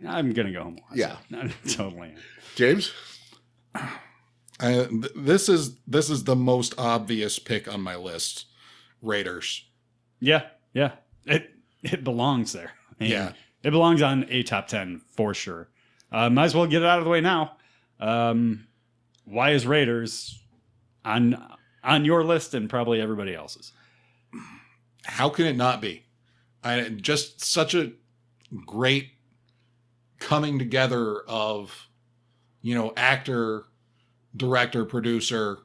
I'm going to go home. Yeah. Totally. James? This is the most obvious pick on my list. Raiders. Yeah. It belongs there. Yeah. It belongs on a top 10 for sure. Might as well get it out of the way now. Why is Raiders on your list and probably everybody else's? How can it not be? Just such a great coming together of, actor, director, producer,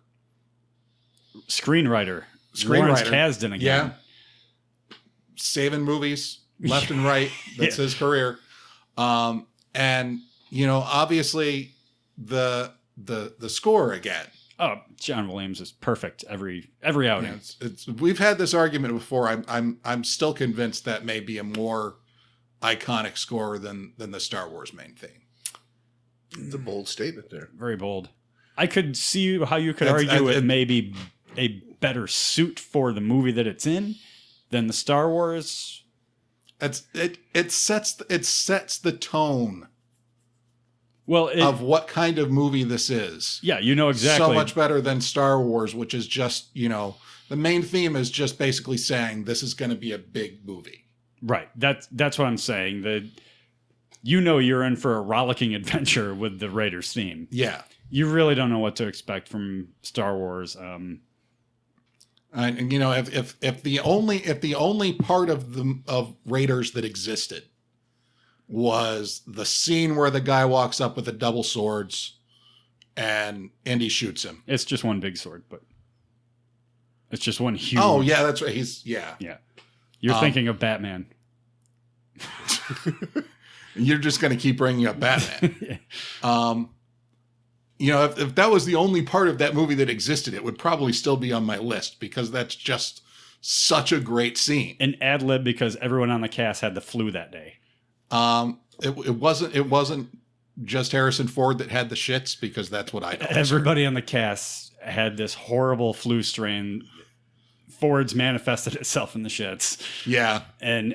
screenwriter. Lawrence Kasdan again. Yeah. Saving movies left and right. That's his career. And obviously the score again. Oh, John Williams is perfect every outing. We've had this argument before. I'm still convinced that may be a more iconic score than the Star Wars main theme. It's a bold statement there. Very bold. I could see how you could argue it may be a better suit for the movie that it's in than the Star Wars. It sets the tone. Well, of what kind of movie this is. Yeah, exactly. So much better than Star Wars, which is just, the main theme is just basically saying this is going to be a big movie. Right. That's what I'm saying. You're in for a rollicking adventure with the Raiders theme. Yeah. You really don't know what to expect from Star Wars. And if the only part of Raiders that existed was the scene where the guy walks up with the double swords and Indy shoots him. It's just one big sword, but it's just one huge. Oh yeah, that's right. Yeah. You're thinking of Batman. You're just going to keep bringing up Batman. If that was the only part of that movie that existed, it would probably still be on my list because that's just such a great scene. An ad lib because everyone on the cast had the flu that day. It wasn't just Harrison Ford that had the shits because that's what I know. Everybody on the cast had this horrible flu strain. Ford's manifested itself in the shits. Yeah. And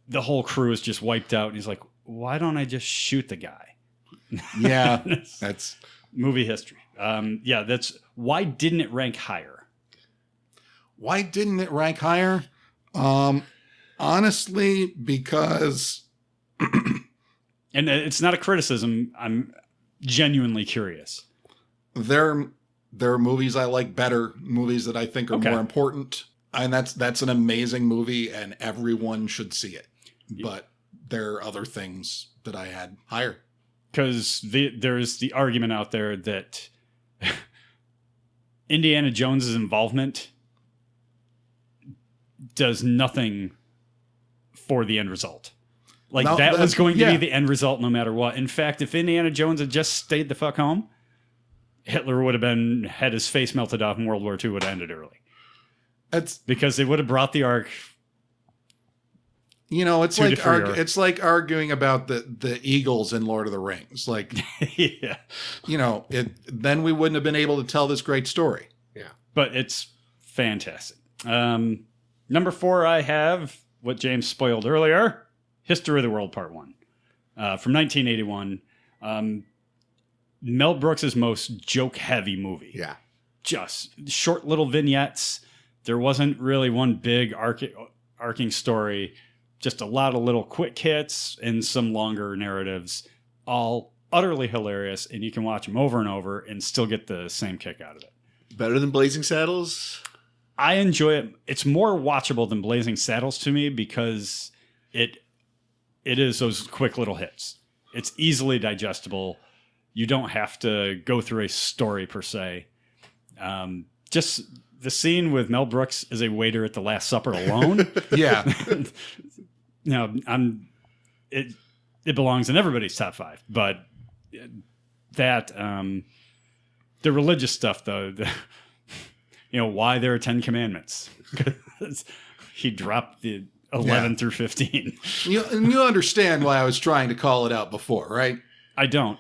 the whole crew was just wiped out. And he's like, why don't I just shoot the guy? Yeah. That's movie history. That's why didn't it rank higher? Why didn't it rank higher? Honestly, because and it's not a criticism. I'm genuinely curious. There There are movies I like better, movies that I think are Okay. more important. And that's an amazing movie, and everyone should see it. But there are other things that I had higher. Because there's the argument out there that Indiana Jones's involvement does nothing for the end result. Like, No, that was that's- going to yeah. be the end result no matter what. In fact, if Indiana Jones had just stayed the fuck home, Hitler would have had his face melted off and World War II would have ended early. It's Because they would have brought the Ark. it's Two to like three are- it's like arguing about the Eagles in Lord of the Rings. Like, Yeah. then we wouldn't have been able to tell this great story. But it's fantastic. Number 4, I have what James spoiled earlier, History of the World Part 1 from 1981. Mel Brooks' most joke-heavy movie. Yeah. Just short little vignettes. There wasn't really one big arcing story. Just a lot of little quick hits and some longer narratives. All utterly hilarious, and you can watch them over and over and still get the same kick out of it. Better than Blazing Saddles? I enjoy it. It's more watchable than Blazing Saddles to me because it is those quick little hits. It's easily digestible. You don't have to go through a story per se. Just the scene with Mel Brooks as a waiter at the Last Supper alone. Yeah. It belongs in everybody's top 5. But that the religious stuff though, why there are 10 commandments. He dropped the 11 through 15. You understand why I was trying to call it out before, right? I don't.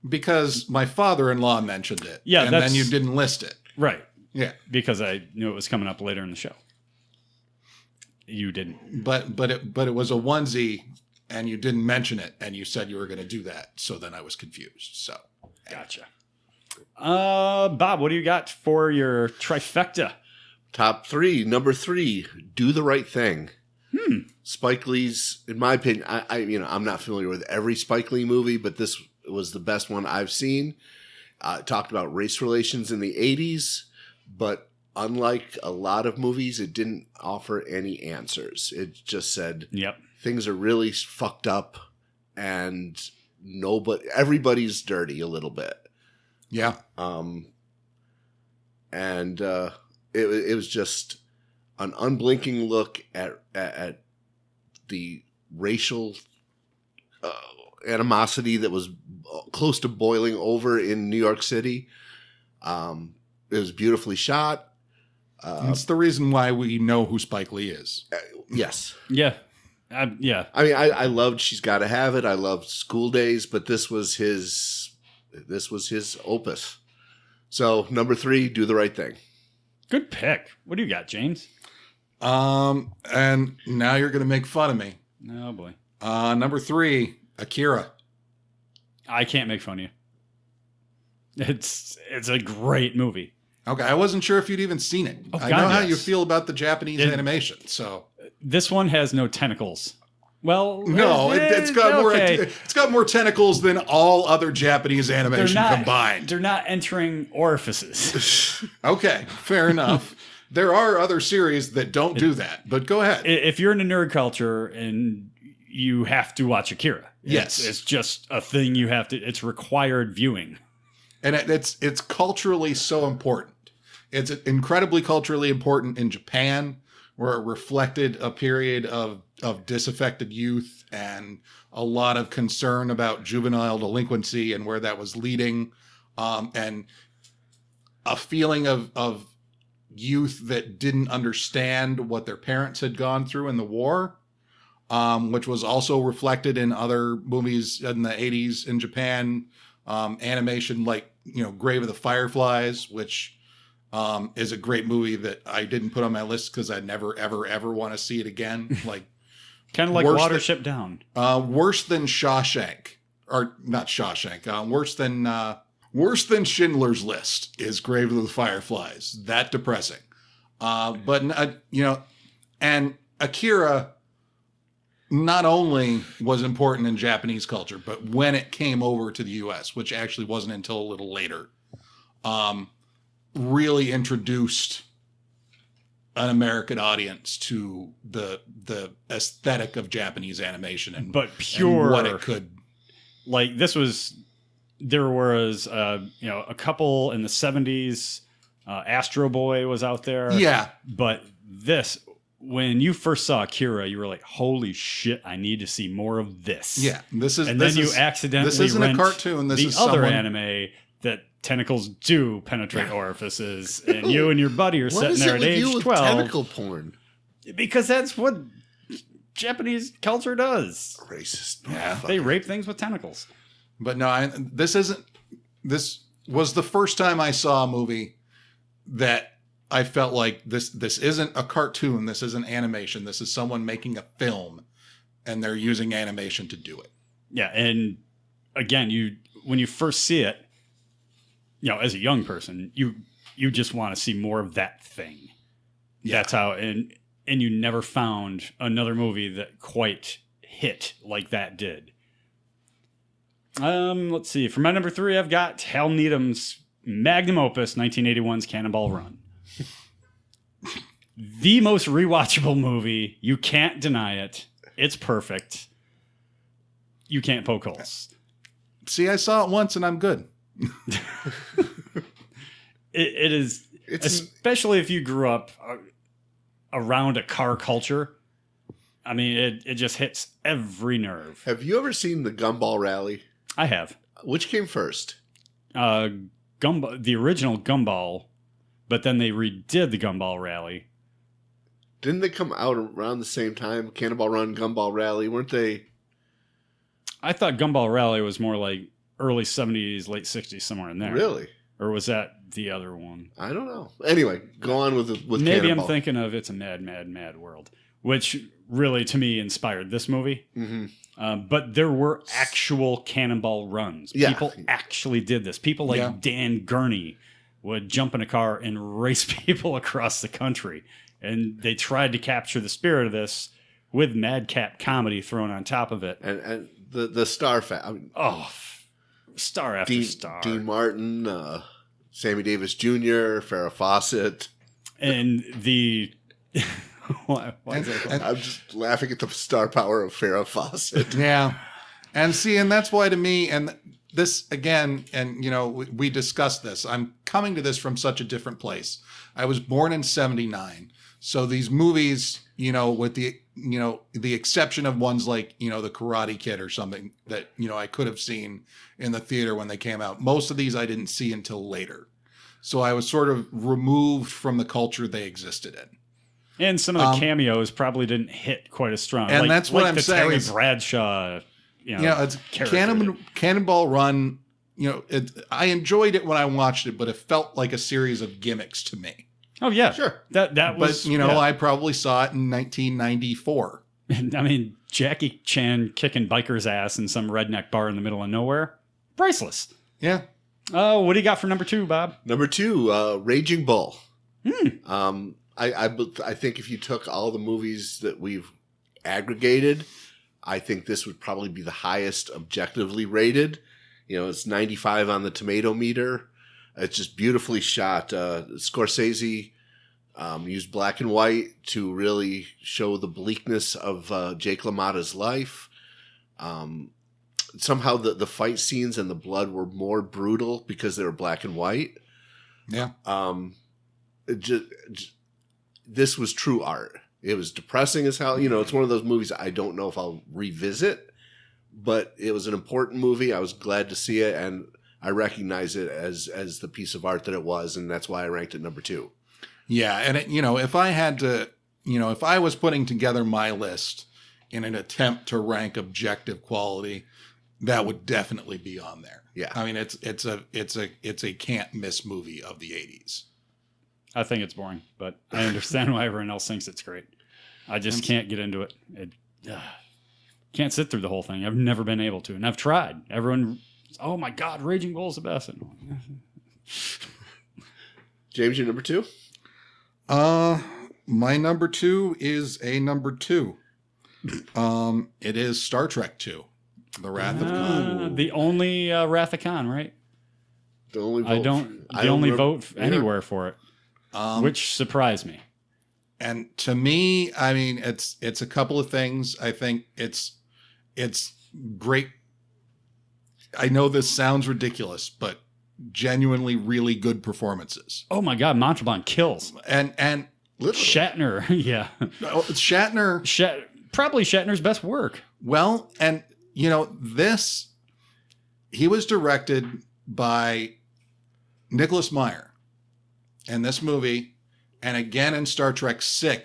Because my father-in-law mentioned it. Yeah, and then you didn't list it. Right. Yeah. Because I knew it was coming up later in the show. You didn't. But it was a onesie, and you didn't mention it, and you said you were going to do that. So then I was confused. So Gotcha. Bob, what do you got for your trifecta? Top 3. Number 3, Do the Right Thing. Spike Lee's, in my opinion, I'm not familiar with every Spike Lee movie, but this was the best one I've seen. It talked about race relations in the 80s, but unlike a lot of movies, it didn't offer any answers. It just said, Yep. things are really fucked up and everybody's dirty a little bit. yeah. It was just an unblinking look at the racial animosity that was close to boiling over in New York City. It was beautifully shot. That's the reason why we know who Spike Lee is. Yes. Yeah. Yeah. I mean, I loved She's Gotta Have It. I loved School Days, but this was his opus. So number 3, Do the Right Thing. Good pick. What do you got, James? And now you're going to make fun of me. Oh, boy. Number 3, Akira. I can't make fun of you. It's a great movie. Okay, I wasn't sure if you'd even seen it. Oh, I God, know how yes. you feel about the Japanese animation, so This one has no tentacles. Well, no, it's got okay. it's got more tentacles than all other Japanese They're animation not combined. They're not entering orifices. Okay, fair enough. There are other series that don't do that, but go ahead. If you're into nerd culture and you have to watch Akira, Yes. it's just a thing you have to. It's required viewing. And it's culturally so important. It's incredibly culturally important in Japan, where it reflected a period of disaffected youth and a lot of concern about juvenile delinquency and where that was leading, and a feeling of youth that didn't understand what their parents had gone through in the war, which was also reflected in other movies in the 80s in Japan. Animation like, Grave of the Fireflies, which is a great movie that I didn't put on my list because I never, ever, ever want to see it again. Like, Kind of like Worse Watership Down. worse than Shawshank, or not Shawshank. Worse than Schindler's List is Grave of the Fireflies. That depressing. And Akira not only was important in Japanese culture, but when it came over to the U.S., which actually wasn't until a little later, really introduced an American audience to the aesthetic of Japanese animation and but pure and what it could. Like there was a couple in the 70s. Astro Boy was out there. Yeah. But when you first saw Akira, you were like, holy shit, I need to see more of this. Yeah. Then you accidentally this isn't rent a cartoon. This the is other someone, anime that tentacles do penetrate orifices, and you and your buddy are What sitting is there it at with you age with 12. tentacle porn? Because that's what Japanese culture does. Racist. Yeah. They rape things with tentacles. But no, this was the first time I saw a movie that I felt like this isn't a cartoon. This isn't animation. This is someone making a film, and they're using animation to do it. Yeah, and again, when you first see it, as a young person, you just want to see more of that thing. Yeah. That's how, and you never found another movie that quite hit like that did. Let's see. For my number 3, I've got Hal Needham's magnum opus, 1981's Cannonball Run. The most rewatchable movie. You can't deny it. It's perfect. You can't poke holes. See, I saw it once, and I'm good. It is, especially if you grew up around a car culture. I mean, it just hits every nerve. Have you ever seen the Gumball Rally? I have. Which came first? The original Gumball, but then they redid the Gumball Rally. Didn't they come out around the same time? Cannonball Run, Gumball Rally, weren't they? I thought Gumball Rally was more like early 70s, late 60s, somewhere in there. Really? Or was that the other one? I don't know. Anyway, go on with Maybe Cannonball. I'm thinking of It's a Mad, Mad, Mad World, which really, to me, inspired this movie. Mm-hmm. But there were actual cannonball runs. Yeah. People actually did this. People like Dan Gurney would jump in a car and race people across the country. And they tried to capture the spirit of this with madcap comedy thrown on top of it. And the star star after star. Dean Martin, Sammy Davis Jr., Farrah Fawcett. And the... why is that called? I'm just laughing at the star power of Farrah Fawcett. Yeah. And see, and that's why to me, and this again, and we discussed this, I'm coming to this from such a different place. I was born in 79. So these movies, with the exception of ones like, the Karate Kid or something that, I could have seen in the theater when they came out. Most of these I didn't see until later. So I was sort of removed from the culture they existed in. And some of the cameos probably didn't hit quite as strong. And that's what I'm the saying. Terry Bradshaw, it's character. Cannonball Run. I enjoyed it when I watched it, but it felt like a series of gimmicks to me. Oh yeah, Sure. That was. But I probably saw it in 1994. I mean, Jackie Chan kicking biker's ass in some redneck bar in the middle of nowhere, priceless. Yeah. What do you got for number 2, Bob? Number 2, Raging Bull. I think if you took all the movies that we've aggregated, I think this would probably be the highest objectively rated. It's 95 on the tomato meter. It's just beautifully shot. Scorsese used black and white to really show the bleakness of Jake LaMotta's life. Somehow the fight scenes and the blood were more brutal because they were black and white. Yeah. This was true art. It was depressing as hell. It's one of those movies I don't know if I'll revisit, but it was an important movie. I was glad to see it, and I recognize it as the piece of art that it was, and that's why I ranked it number 2. Yeah, and if I had to, if I was putting together my list in an attempt to rank objective quality, that would definitely be on there. Yeah. I mean, it's a can't miss movie of the 80s. I think it's boring, but I understand why everyone else thinks it's great. I just can't get into it. Can't sit through the whole thing. I've never been able to, and I've tried. Everyone, oh my God, Raging Bull's the best. James, your number 2? My number 2 is a number 2. It is Star Trek 2, The Wrath of Khan. The only Wrath of Khan, right? The only vote I don't. The only vote anywhere for it, which surprised me. And to me, I mean, it's a couple of things. I think it's great. I know this sounds ridiculous, but genuinely really good performances. Oh my God, Montalban kills. And Literally. Shatner, yeah. Shatner, Probably Shatner's best work. well, and you know, he was directed by Nicholas Meyer in this movie, and again in Star Trek VI,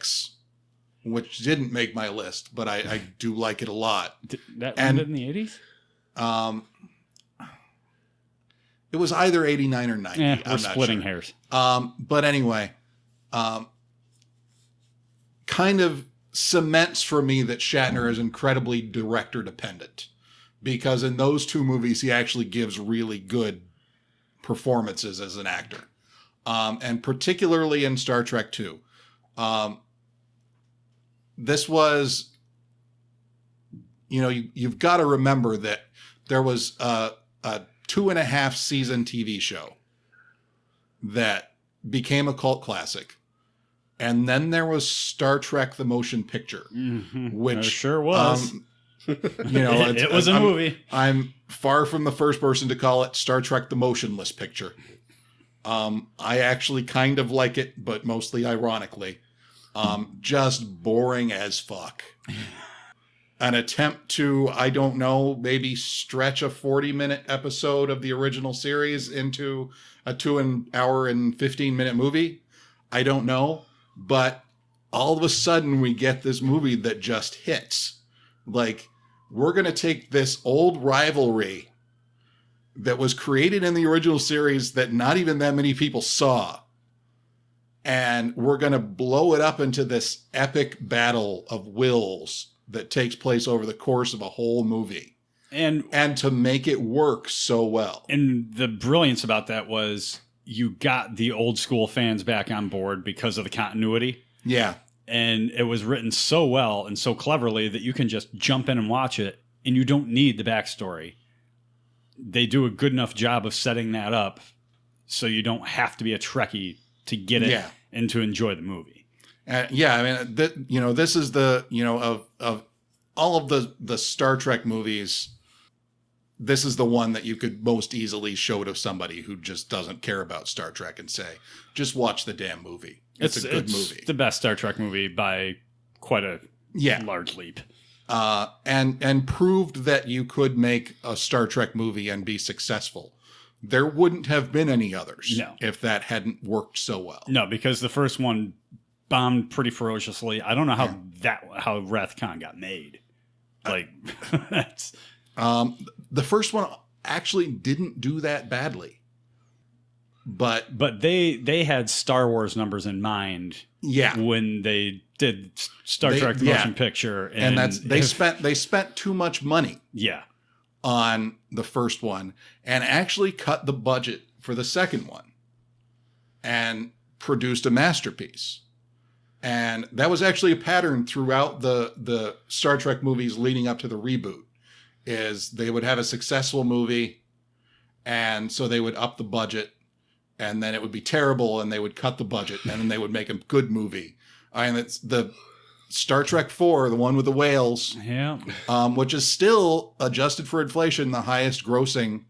which didn't make my list, but I do like it a lot. That ended in the 80s? It was either 89 or 90. We're I'm splitting not sure. hairs. But anyway, kind of cements for me that Shatner is incredibly director dependent, because in those two movies, he actually gives really good performances as an actor. And particularly in Star Trek II. This was, you know, you've got to remember that there was a 2.5 season TV show that became a cult classic. And then there was Star Trek the Motion Picture, which It sure was. You know, it was a movie. I'm far from the first person to call it Star Trek the Motionless Picture. I actually kind of like it, but mostly ironically. Just boring as fuck. An attempt to, I don't know, maybe stretch a 40-minute episode of the original series into a 2 hour and 15-minute movie. I don't know. But all of a sudden we get this movie that just hits. Like, we're going to take this old rivalry that was created in the original series that not even that many people saw, and we're going to blow it up into this epic battle of wills that takes place over the course of a whole movie. And to make it work so well. And the brilliance about that was you got the old school fans back on board because of the continuity. Yeah. And it was written so well and so cleverly that you can just jump in and watch it, and you don't need the backstory. They do a good enough job of setting that up so you don't have to be a Trekkie to get it and to enjoy the movie. Yeah, I mean, this is the, of all of the Star Trek movies, this is the one that you could most easily show to somebody who just doesn't care about Star Trek and say, just watch the damn movie. It's a good movie. The best Star Trek movie by quite a large leap. And proved that you could make a Star Trek movie and be successful. There wouldn't have been any others if that hadn't worked so well. No, because the first one bombed pretty ferociously. I don't know how Wrath Khan got made. Like, that's... The first one actually didn't do that badly. But they had Star Wars numbers in mind when they did Star Trek the Motion Picture. And they spent too much money on the first one and actually cut the budget for the second one and produced a masterpiece. And that was actually a pattern throughout the Star Trek movies leading up to the reboot, is they would have a successful movie, and so they would up the budget, and then it would be terrible, and they would cut the budget, and then they would make a good movie. And it's the Star Trek IV, the one with the whales, which is still, adjusted for inflation, the highest grossing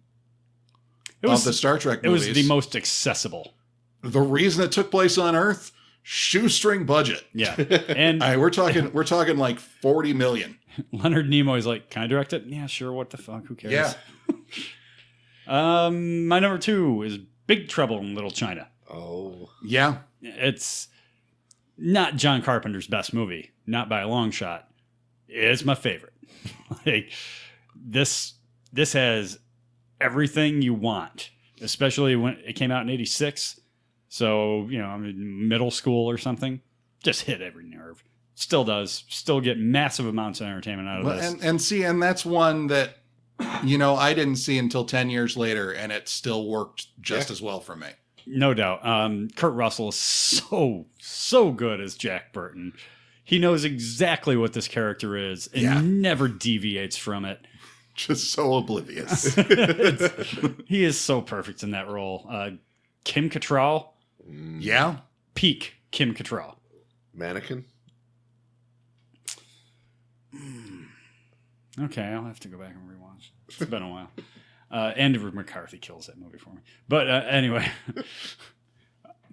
of the Star Trek movies. It was the most accessible. The reason it took place on Earth, shoestring budget. Yeah. And we're talking like 40 million. Leonard Nimoy's like, can I direct it? Yeah, sure. What the fuck? Who cares? Yeah. My number 2 is Big Trouble in Little China. Oh. Yeah. It's not John Carpenter's best movie, not by a long shot. It's my favorite. Like, this has everything you want, especially when it came out in 86. So, I'm in middle school or something. Just hit every nerve. Still does. Still get massive amounts of entertainment out of this. And that's one that, I didn't see until 10 years later, and it still worked just as well for me. No doubt. Kurt Russell is so good as Jack Burton. He knows exactly what this character is and never deviates from it. just so oblivious. He is so perfect in that role. Kim Cattrall, Yeah. peak Kim Cattrall. Mannequin. Okay, I'll have to go back and rewatch. It's been a while. Andrew McCarthy kills that movie for me. But anyway,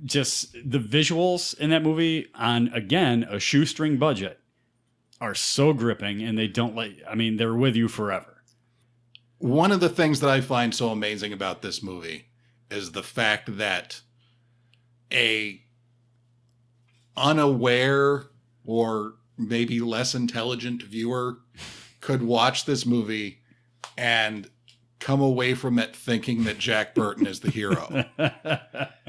just the visuals in that movie on, again, a shoestring budget are so gripping, and they don't they're with you forever. One of the things that I find so amazing about this movie is the fact that a unaware or maybe less intelligent viewer could watch this movie and come away from it thinking that Jack Burton is the hero.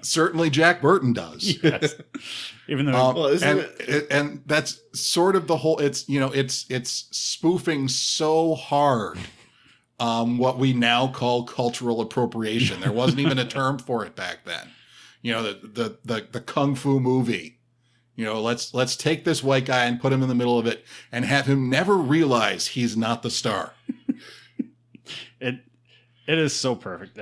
Certainly Jack Burton does. Yes. Even though and that's sort of the whole, it's spoofing so hard what we now call cultural appropriation. There wasn't even a term for it back then. The kung fu movie. Let's take this white guy and put him in the middle of it and have him never realize he's not the star. It is so perfect.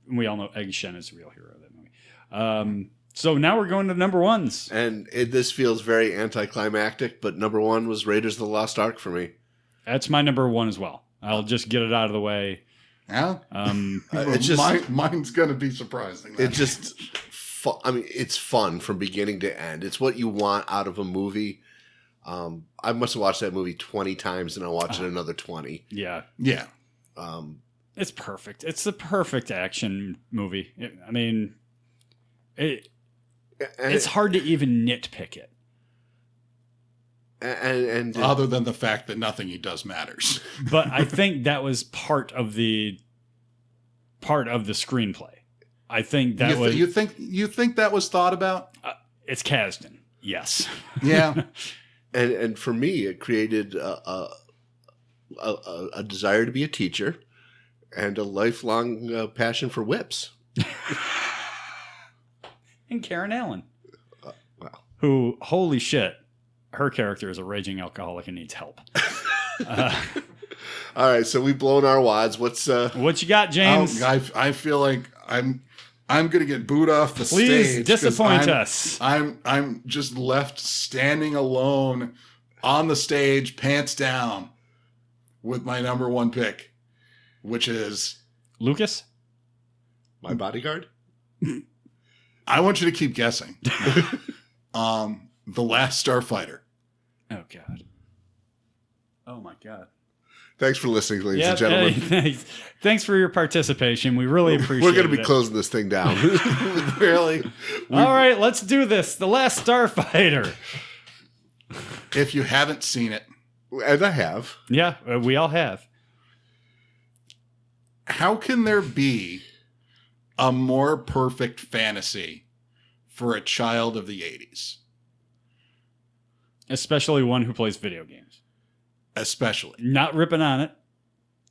We all know Egg Shen is the real hero of that movie. So now we're going to number ones. And this feels very anticlimactic, but number one was Raiders of the Lost Ark for me. That's my number one as well. I'll just get it out of the way. Yeah. It's just mine's going to be surprising. It's just it's fun from beginning to end. It's what you want out of a movie. I must have watched that movie 20 times and I'll watch it another 20. Yeah. Yeah. It's perfect. It's the perfect action movie. It's hard to even nitpick it. And other than the fact that nothing he does matters. But I think that was part of the screenplay. I think that you think that was thought about? It's Kasdan. Yes. Yeah. and for me, it created a desire to be a teacher and a lifelong passion for whips. And Karen Allen. Wow. Who, holy shit, her character is a raging alcoholic and needs help. All right, so we've blown our wads. What you got, James? I feel like I'm going to get booed off the stage. Please disappoint us. I'm just left standing alone on the stage, pants down, with my number one pick, which is Lucas? My Bodyguard? I want you to keep guessing. The Last Starfighter. Oh, God. Oh, my God. Thanks for listening, ladies and gentlemen. Thanks for your participation. We really appreciate it. We're going to be closing this thing down. Really? All right, let's do this. The Last Starfighter. If you haven't seen it. And I have. Yeah, we all have. How can there be a more perfect fantasy for a child of the 80s? Especially one who plays video games. Especially. Not ripping on it.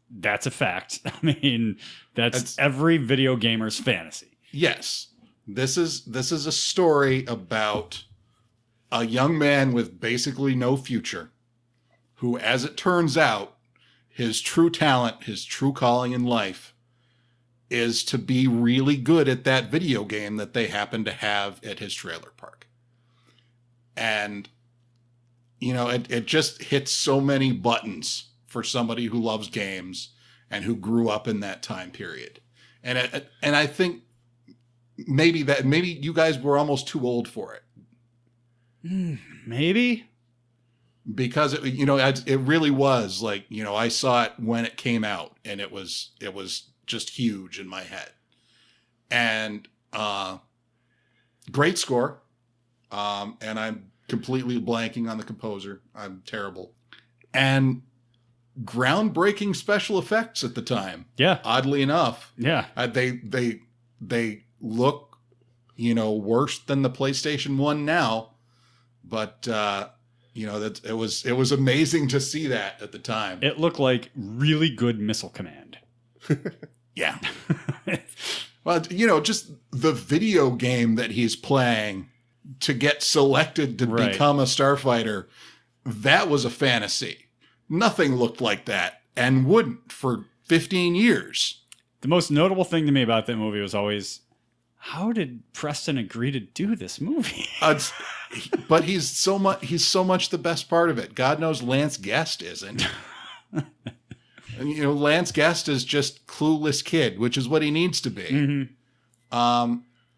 That's a fact. I mean, that's every video gamer's fantasy. Yes. This is a story about a young man with basically no future who, as it turns out, his true talent, his true calling in life is to be really good at that video game that they happen to have at his trailer park. And it just hits so many buttons for somebody who loves games and who grew up in that time period. And I think maybe you guys were almost too old for it. Maybe. Because it really was like, I saw it when it came out and it was just huge in my head. And great score. And I'm completely blanking on the composer. I'm terrible. And groundbreaking special effects at the time. Yeah. Oddly enough. Yeah. They look, worse than the PlayStation 1 now, but that it was amazing to see that at the time. It looked like really good Missile Command. Yeah. Well, just the video game that he's playing to get selected to become a starfighter, that was a fantasy. Nothing looked like that and wouldn't for 15 years. The most notable thing to me about that movie was always, how did Preston agree to do this movie? But he's so much the best part of it. God knows Lance Guest isn't. And, Lance Guest is just clueless kid, which is what he needs to be. Mm-hmm.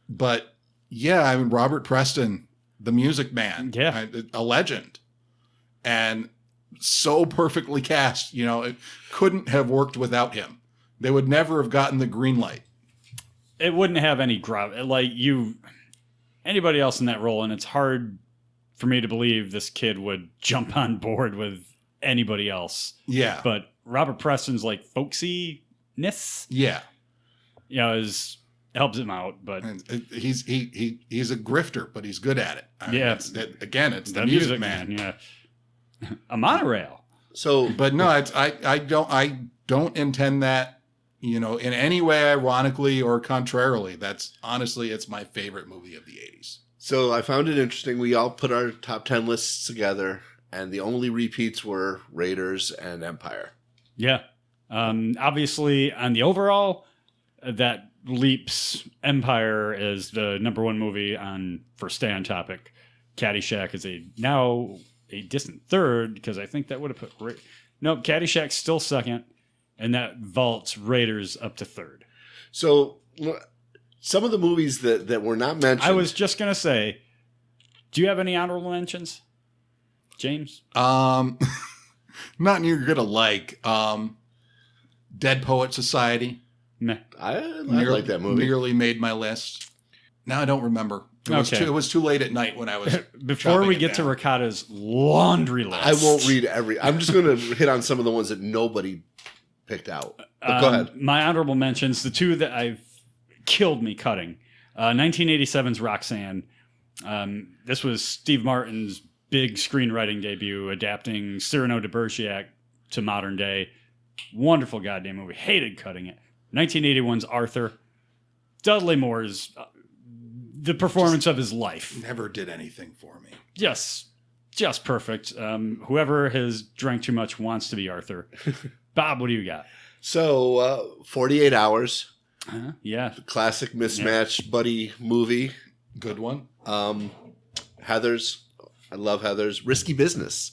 But yeah, I mean, Robert Preston, the Music Man, Yeah. a legend, and so perfectly cast. It couldn't have worked without him. They would never have gotten the green light. It wouldn't have any anybody else in that role, and it's hard for me to believe this kid would jump on board with anybody else. Yeah. But Robert Preston's like folksiness, Yeah. helps him out. But And he's a grifter, but he's good at it. I mean, Yeah. it's the Music Man. Yeah. A monorail. So, But no, I don't intend that, in any way, ironically or contrarily. That's honestly, it's my favorite movie of the 80s. so I found it interesting. We all put our top 10 lists together, and the only repeats were Raiders and Empire. Yeah. Obviously, on the overall, that leaps Empire is the number one movie for Stay on Topic. Caddyshack is now a distant third, because I think that would have put... Nope, Caddyshack's still second, and that vaults Raiders up to third. So some of the movies that were not mentioned. I was just going to say, do you have any honorable mentions, James? Not you're gonna like. Dead Poet Society. Meh. I like that movie. Nearly made my list. Now I don't remember. Okay. It was too late at night when I was. Before chopping we it get to down. Ricotta's laundry list. I won't read I'm just going to hit on some of the ones that nobody picked out. But go ahead. My honorable mentions, the two that I've killed me cutting. 1987's Roxanne. This was Steve Martin's big screenwriting debut, adapting Cyrano de Bergerac to modern day. Wonderful goddamn movie. Hated cutting it. 1981's Arthur. Dudley Moore's the performance of his life. Never did anything for me. Yes, just perfect. Whoever has drank too much wants to be Arthur. Bob, what do you got? So 48 Hours, Yeah. classic mismatch buddy movie. Good one. Heathers. I love Heathers. Risky Business.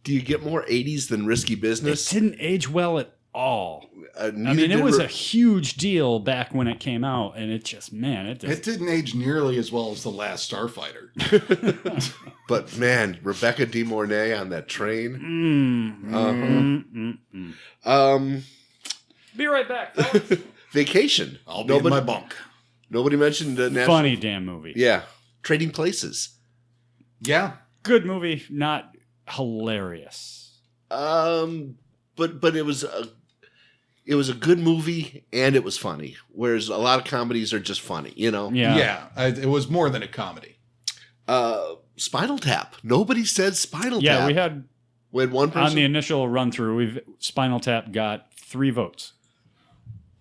Do you get more 80s than Risky Business? It didn't age well at all. I Neither mean, it did was a huge deal back when it came out, and it just, It didn't age nearly as well as The Last Starfighter. But man, Rebecca De Mornay on that train. Be right back, folks. Vacation. I'll be in my bunk. Nobody mentioned National. Funny damn movie. Yeah. Trading Places. Yeah. Good movie, not hilarious. But it was a good movie and it was funny. Whereas a lot of comedies are just funny, Yeah. Yeah. It was more than a comedy. Spinal Tap. Nobody said Spinal Tap. Yeah, We had one person. on the initial run through, Spinal Tap got 3 votes.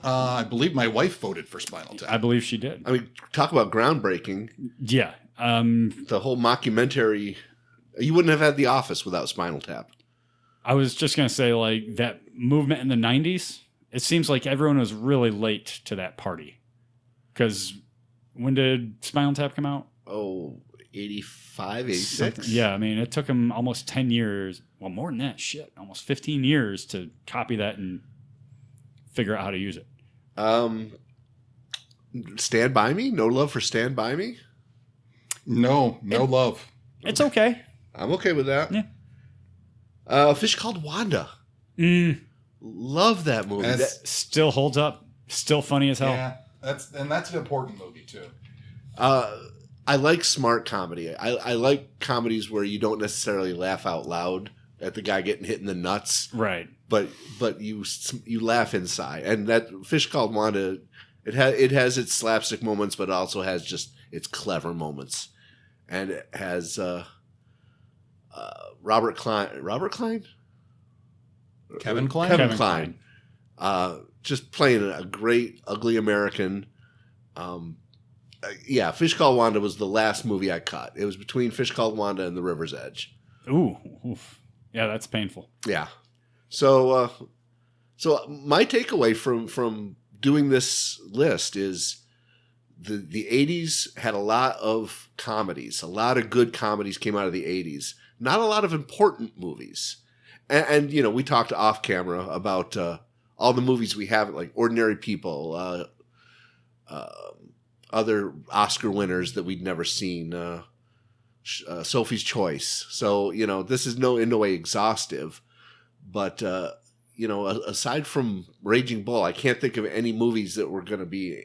I believe my wife voted for Spinal Tap. I believe she did. I mean, talk about groundbreaking. Yeah. The whole mockumentary. You wouldn't have had The Office without Spinal Tap. I was just going to say, like, that movement in the 90s, it seems like everyone was really late to that party. Because when did Spinal Tap come out? Oh, 85, 86? Yeah, I mean, it took him almost 10 years. Well, more than that, shit. Almost 15 years to copy that and figure out how to use it. Stand By Me? No love for Stand By Me? No love. It's okay. I'm okay with that. Yeah. Fish Called Wanda. Love that movie. Still holds up. Still funny as hell. Yeah. That's an important movie too. I like smart comedy. I like comedies where you don't necessarily laugh out loud at the guy getting hit in the nuts, Right. but you laugh inside. And that Fish Called Wanda, it has its slapstick moments, but it also has just its clever moments, and it has Robert Klein. Kevin Kline. Kevin Kline. Just playing a great ugly American. Yeah, Fish Called Wanda was the last movie I cut. It was between Fish Called Wanda and The River's Edge. Ooh. Oof. Yeah, that's painful. Yeah. So So my takeaway from doing this list is the 80s had a lot of comedies. A lot of good comedies came out of the 80s. Not a lot of important movies. And you know, we talked off camera about all the movies we have, like Ordinary People, other Oscar winners that we'd never seen, Sophie's Choice. So, you know, this is in no way exhaustive. But, you know, aside from Raging Bull, I can't think of any movies that were going to be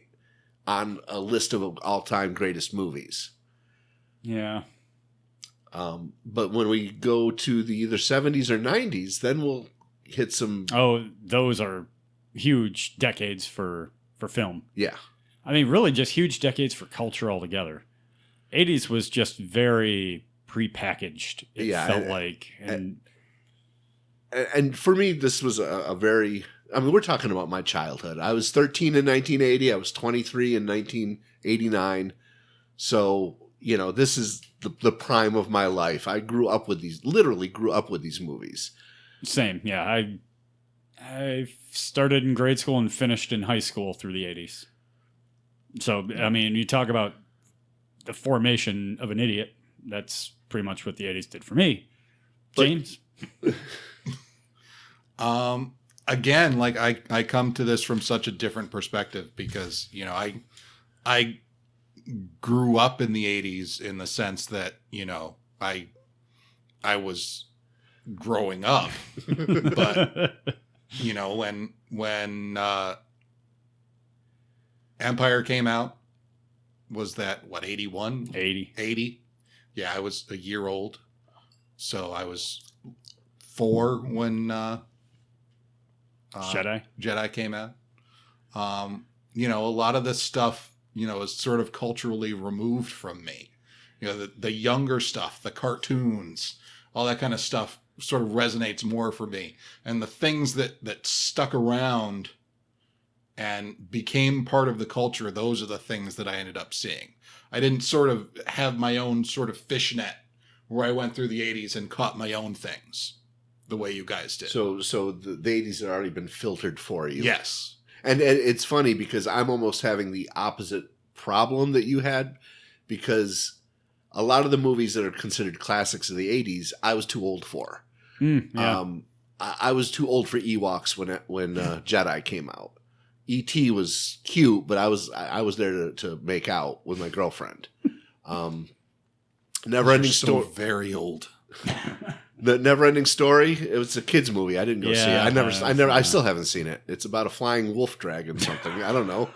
on a list of all-time greatest movies. Yeah. But when we go to the either 70s or 90s, then we'll hit some... Oh, those are huge decades for film. Yeah. I mean, really just huge decades for culture altogether. 80s was just very prepackaged, it felt like. And for me, this was a very... I mean, we're talking about my childhood. I was 13 in 1980. I was 23 in 1989. So, you know, this is the prime of my life. I literally grew up with these movies. Same, yeah. I started in grade school and finished in high school through the 80s. So, I mean, you talk about the formation of an idiot. That's pretty much what the 80s did for me. James? Again, like I come to this from such a different perspective because, you know, I grew up in the 80s in the sense that, you know, I was growing up. But, you know, when Empire came out, was that, what, 81? 80. 80? Yeah, I was a year old. So I was 4 when Jedi came out. You know, a lot of this stuff, you know, is sort of culturally removed from me. You know, the younger stuff, the cartoons, all that kind of stuff sort of resonates more for me. And the things that stuck around and became part of the culture, those are the things that I ended up seeing. I didn't sort of have my own sort of fishnet where I went through the 80s and caught my own things the way you guys did. So the 80s had already been filtered for you. Yes. And it's funny because I'm almost having the opposite problem that you had, because a lot of the movies that are considered classics of the 80s, I was too old for. Yeah. I was too old for Ewoks when Jedi came out. E.T. was cute, but I was there to make out with my girlfriend. Never-ending story. So very old. The Never-ending Story. It was a kids' movie. I didn't go see it. I still haven't seen it. It's about a flying wolf dragon something. I don't know.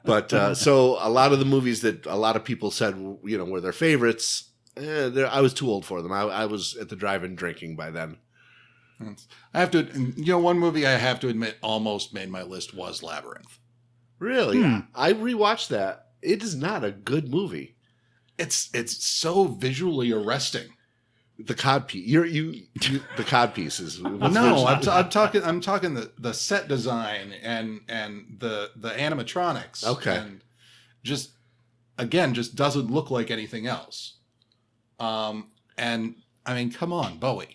But so a lot of the movies that a lot of people said, you know, were their favorites, I was too old for them. I was at the drive-in drinking by then. I have to, you know, one movie I have to admit almost made my list was Labyrinth. Really? I rewatched that. It is not a good movie. It's so visually arresting. The cod piece. The cod pieces. No, I'm talking the set design and the animatronics. Okay. And just doesn't look like anything else. And I mean, come on, Bowie.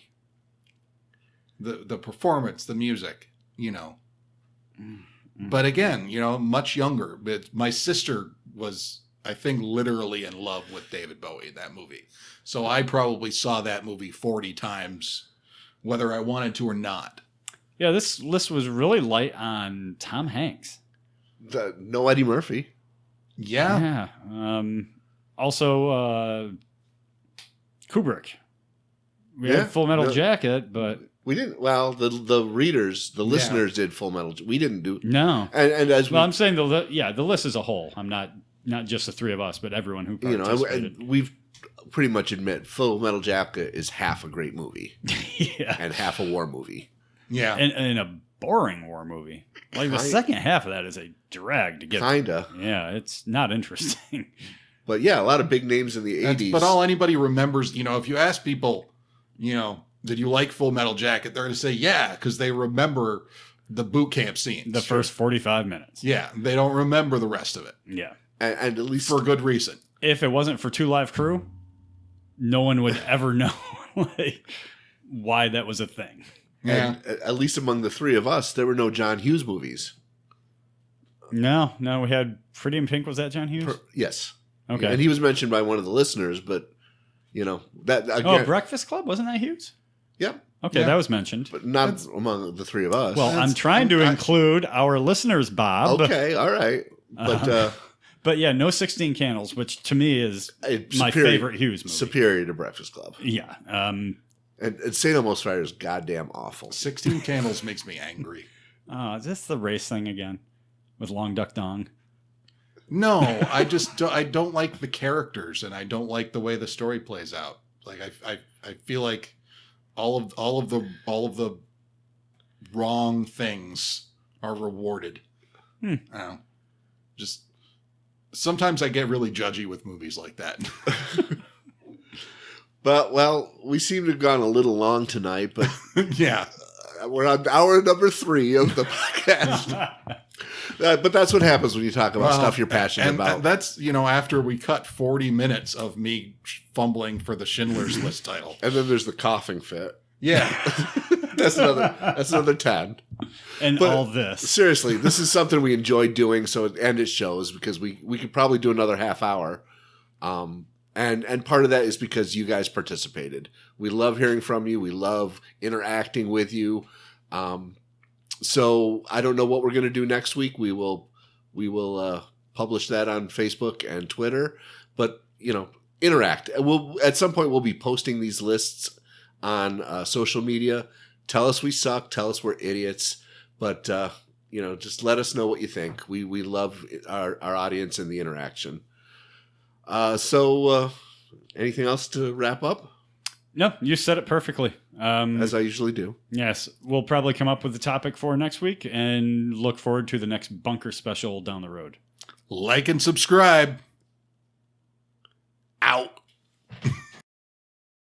The performance, the music, you know. But again, you know, much younger. But my sister was, I think, literally in love with David Bowie in that movie. So I probably saw that movie 40 times, whether I wanted to or not. Yeah, this list was really light on Tom Hanks. No Eddie Murphy. Yeah. Also, Kubrick. We had Full Metal Jacket, but... We didn't. Well, the listeners did Full Metal. We didn't do. No. And as I'm saying the list as a whole. I'm not just the three of us, but everyone who participated. And we've pretty much admit Full Metal Jacket is half a great movie. Yeah. And half a war movie. Yeah. And a boring war movie. Like the second half of that is a drag to get. Kinda. Yeah, it's not interesting. But yeah, a lot of big names in the 80s. But all anybody remembers, you know, if you ask people, you know, did you like Full Metal Jacket? They're going to say, yeah, because they remember the boot camp scenes. The first 45 minutes. Yeah, they don't remember the rest of it. Yeah. And at least for good reason. If it wasn't for Two Live Crew, no one would ever know why that was a thing. Yeah. And at least among the three of us, there were no John Hughes movies. No, we had Pretty in Pink. Was that John Hughes? Yes. Okay. And he was mentioned by one of the listeners, but that again, Oh, Breakfast Club, wasn't that Hughes? Yep. Okay, Yeah. that was mentioned. But not among the three of us. Well, I'm trying to include our listeners, Bob. okay, all right. But But yeah, no 16 Candles, which to me is my favorite Hughes movie. Superior to Breakfast Club. Yeah. And St. Elmo's Fire is goddamn awful. 16 Candles makes me angry. Is this the race thing again with Long Duck Dong? No, I don't like the characters, and I don't like the way the story plays out. Like I feel like all of the wrong things are rewarded. I don't know. Just sometimes I get really judgy with movies like that. But well, we seem to have gone a little long tonight, but Yeah. we're on hour number 3 of the podcast. But that's what happens when you talk about stuff you're passionate about. That's, after we cut 40 minutes of me fumbling for the Schindler's List title. And then there's the coughing fit. Yeah. That's another 10. And But all this. Seriously, this is something we enjoy doing, and it shows because we could probably do another half hour. And part of that is because you guys participated. We love hearing from you. We love interacting with you. So I don't know what we're going to do next week. We will publish that on Facebook and Twitter, but interact. At some point we'll be posting these lists on social media. Tell us we suck. Tell us we're idiots. But just let us know what you think. We love our audience and the interaction. So anything else to wrap up? No, you said it perfectly. As I usually do. Yes, we'll probably come up with the topic for next week and look forward to the next bunker special down the road. Like and subscribe. Out.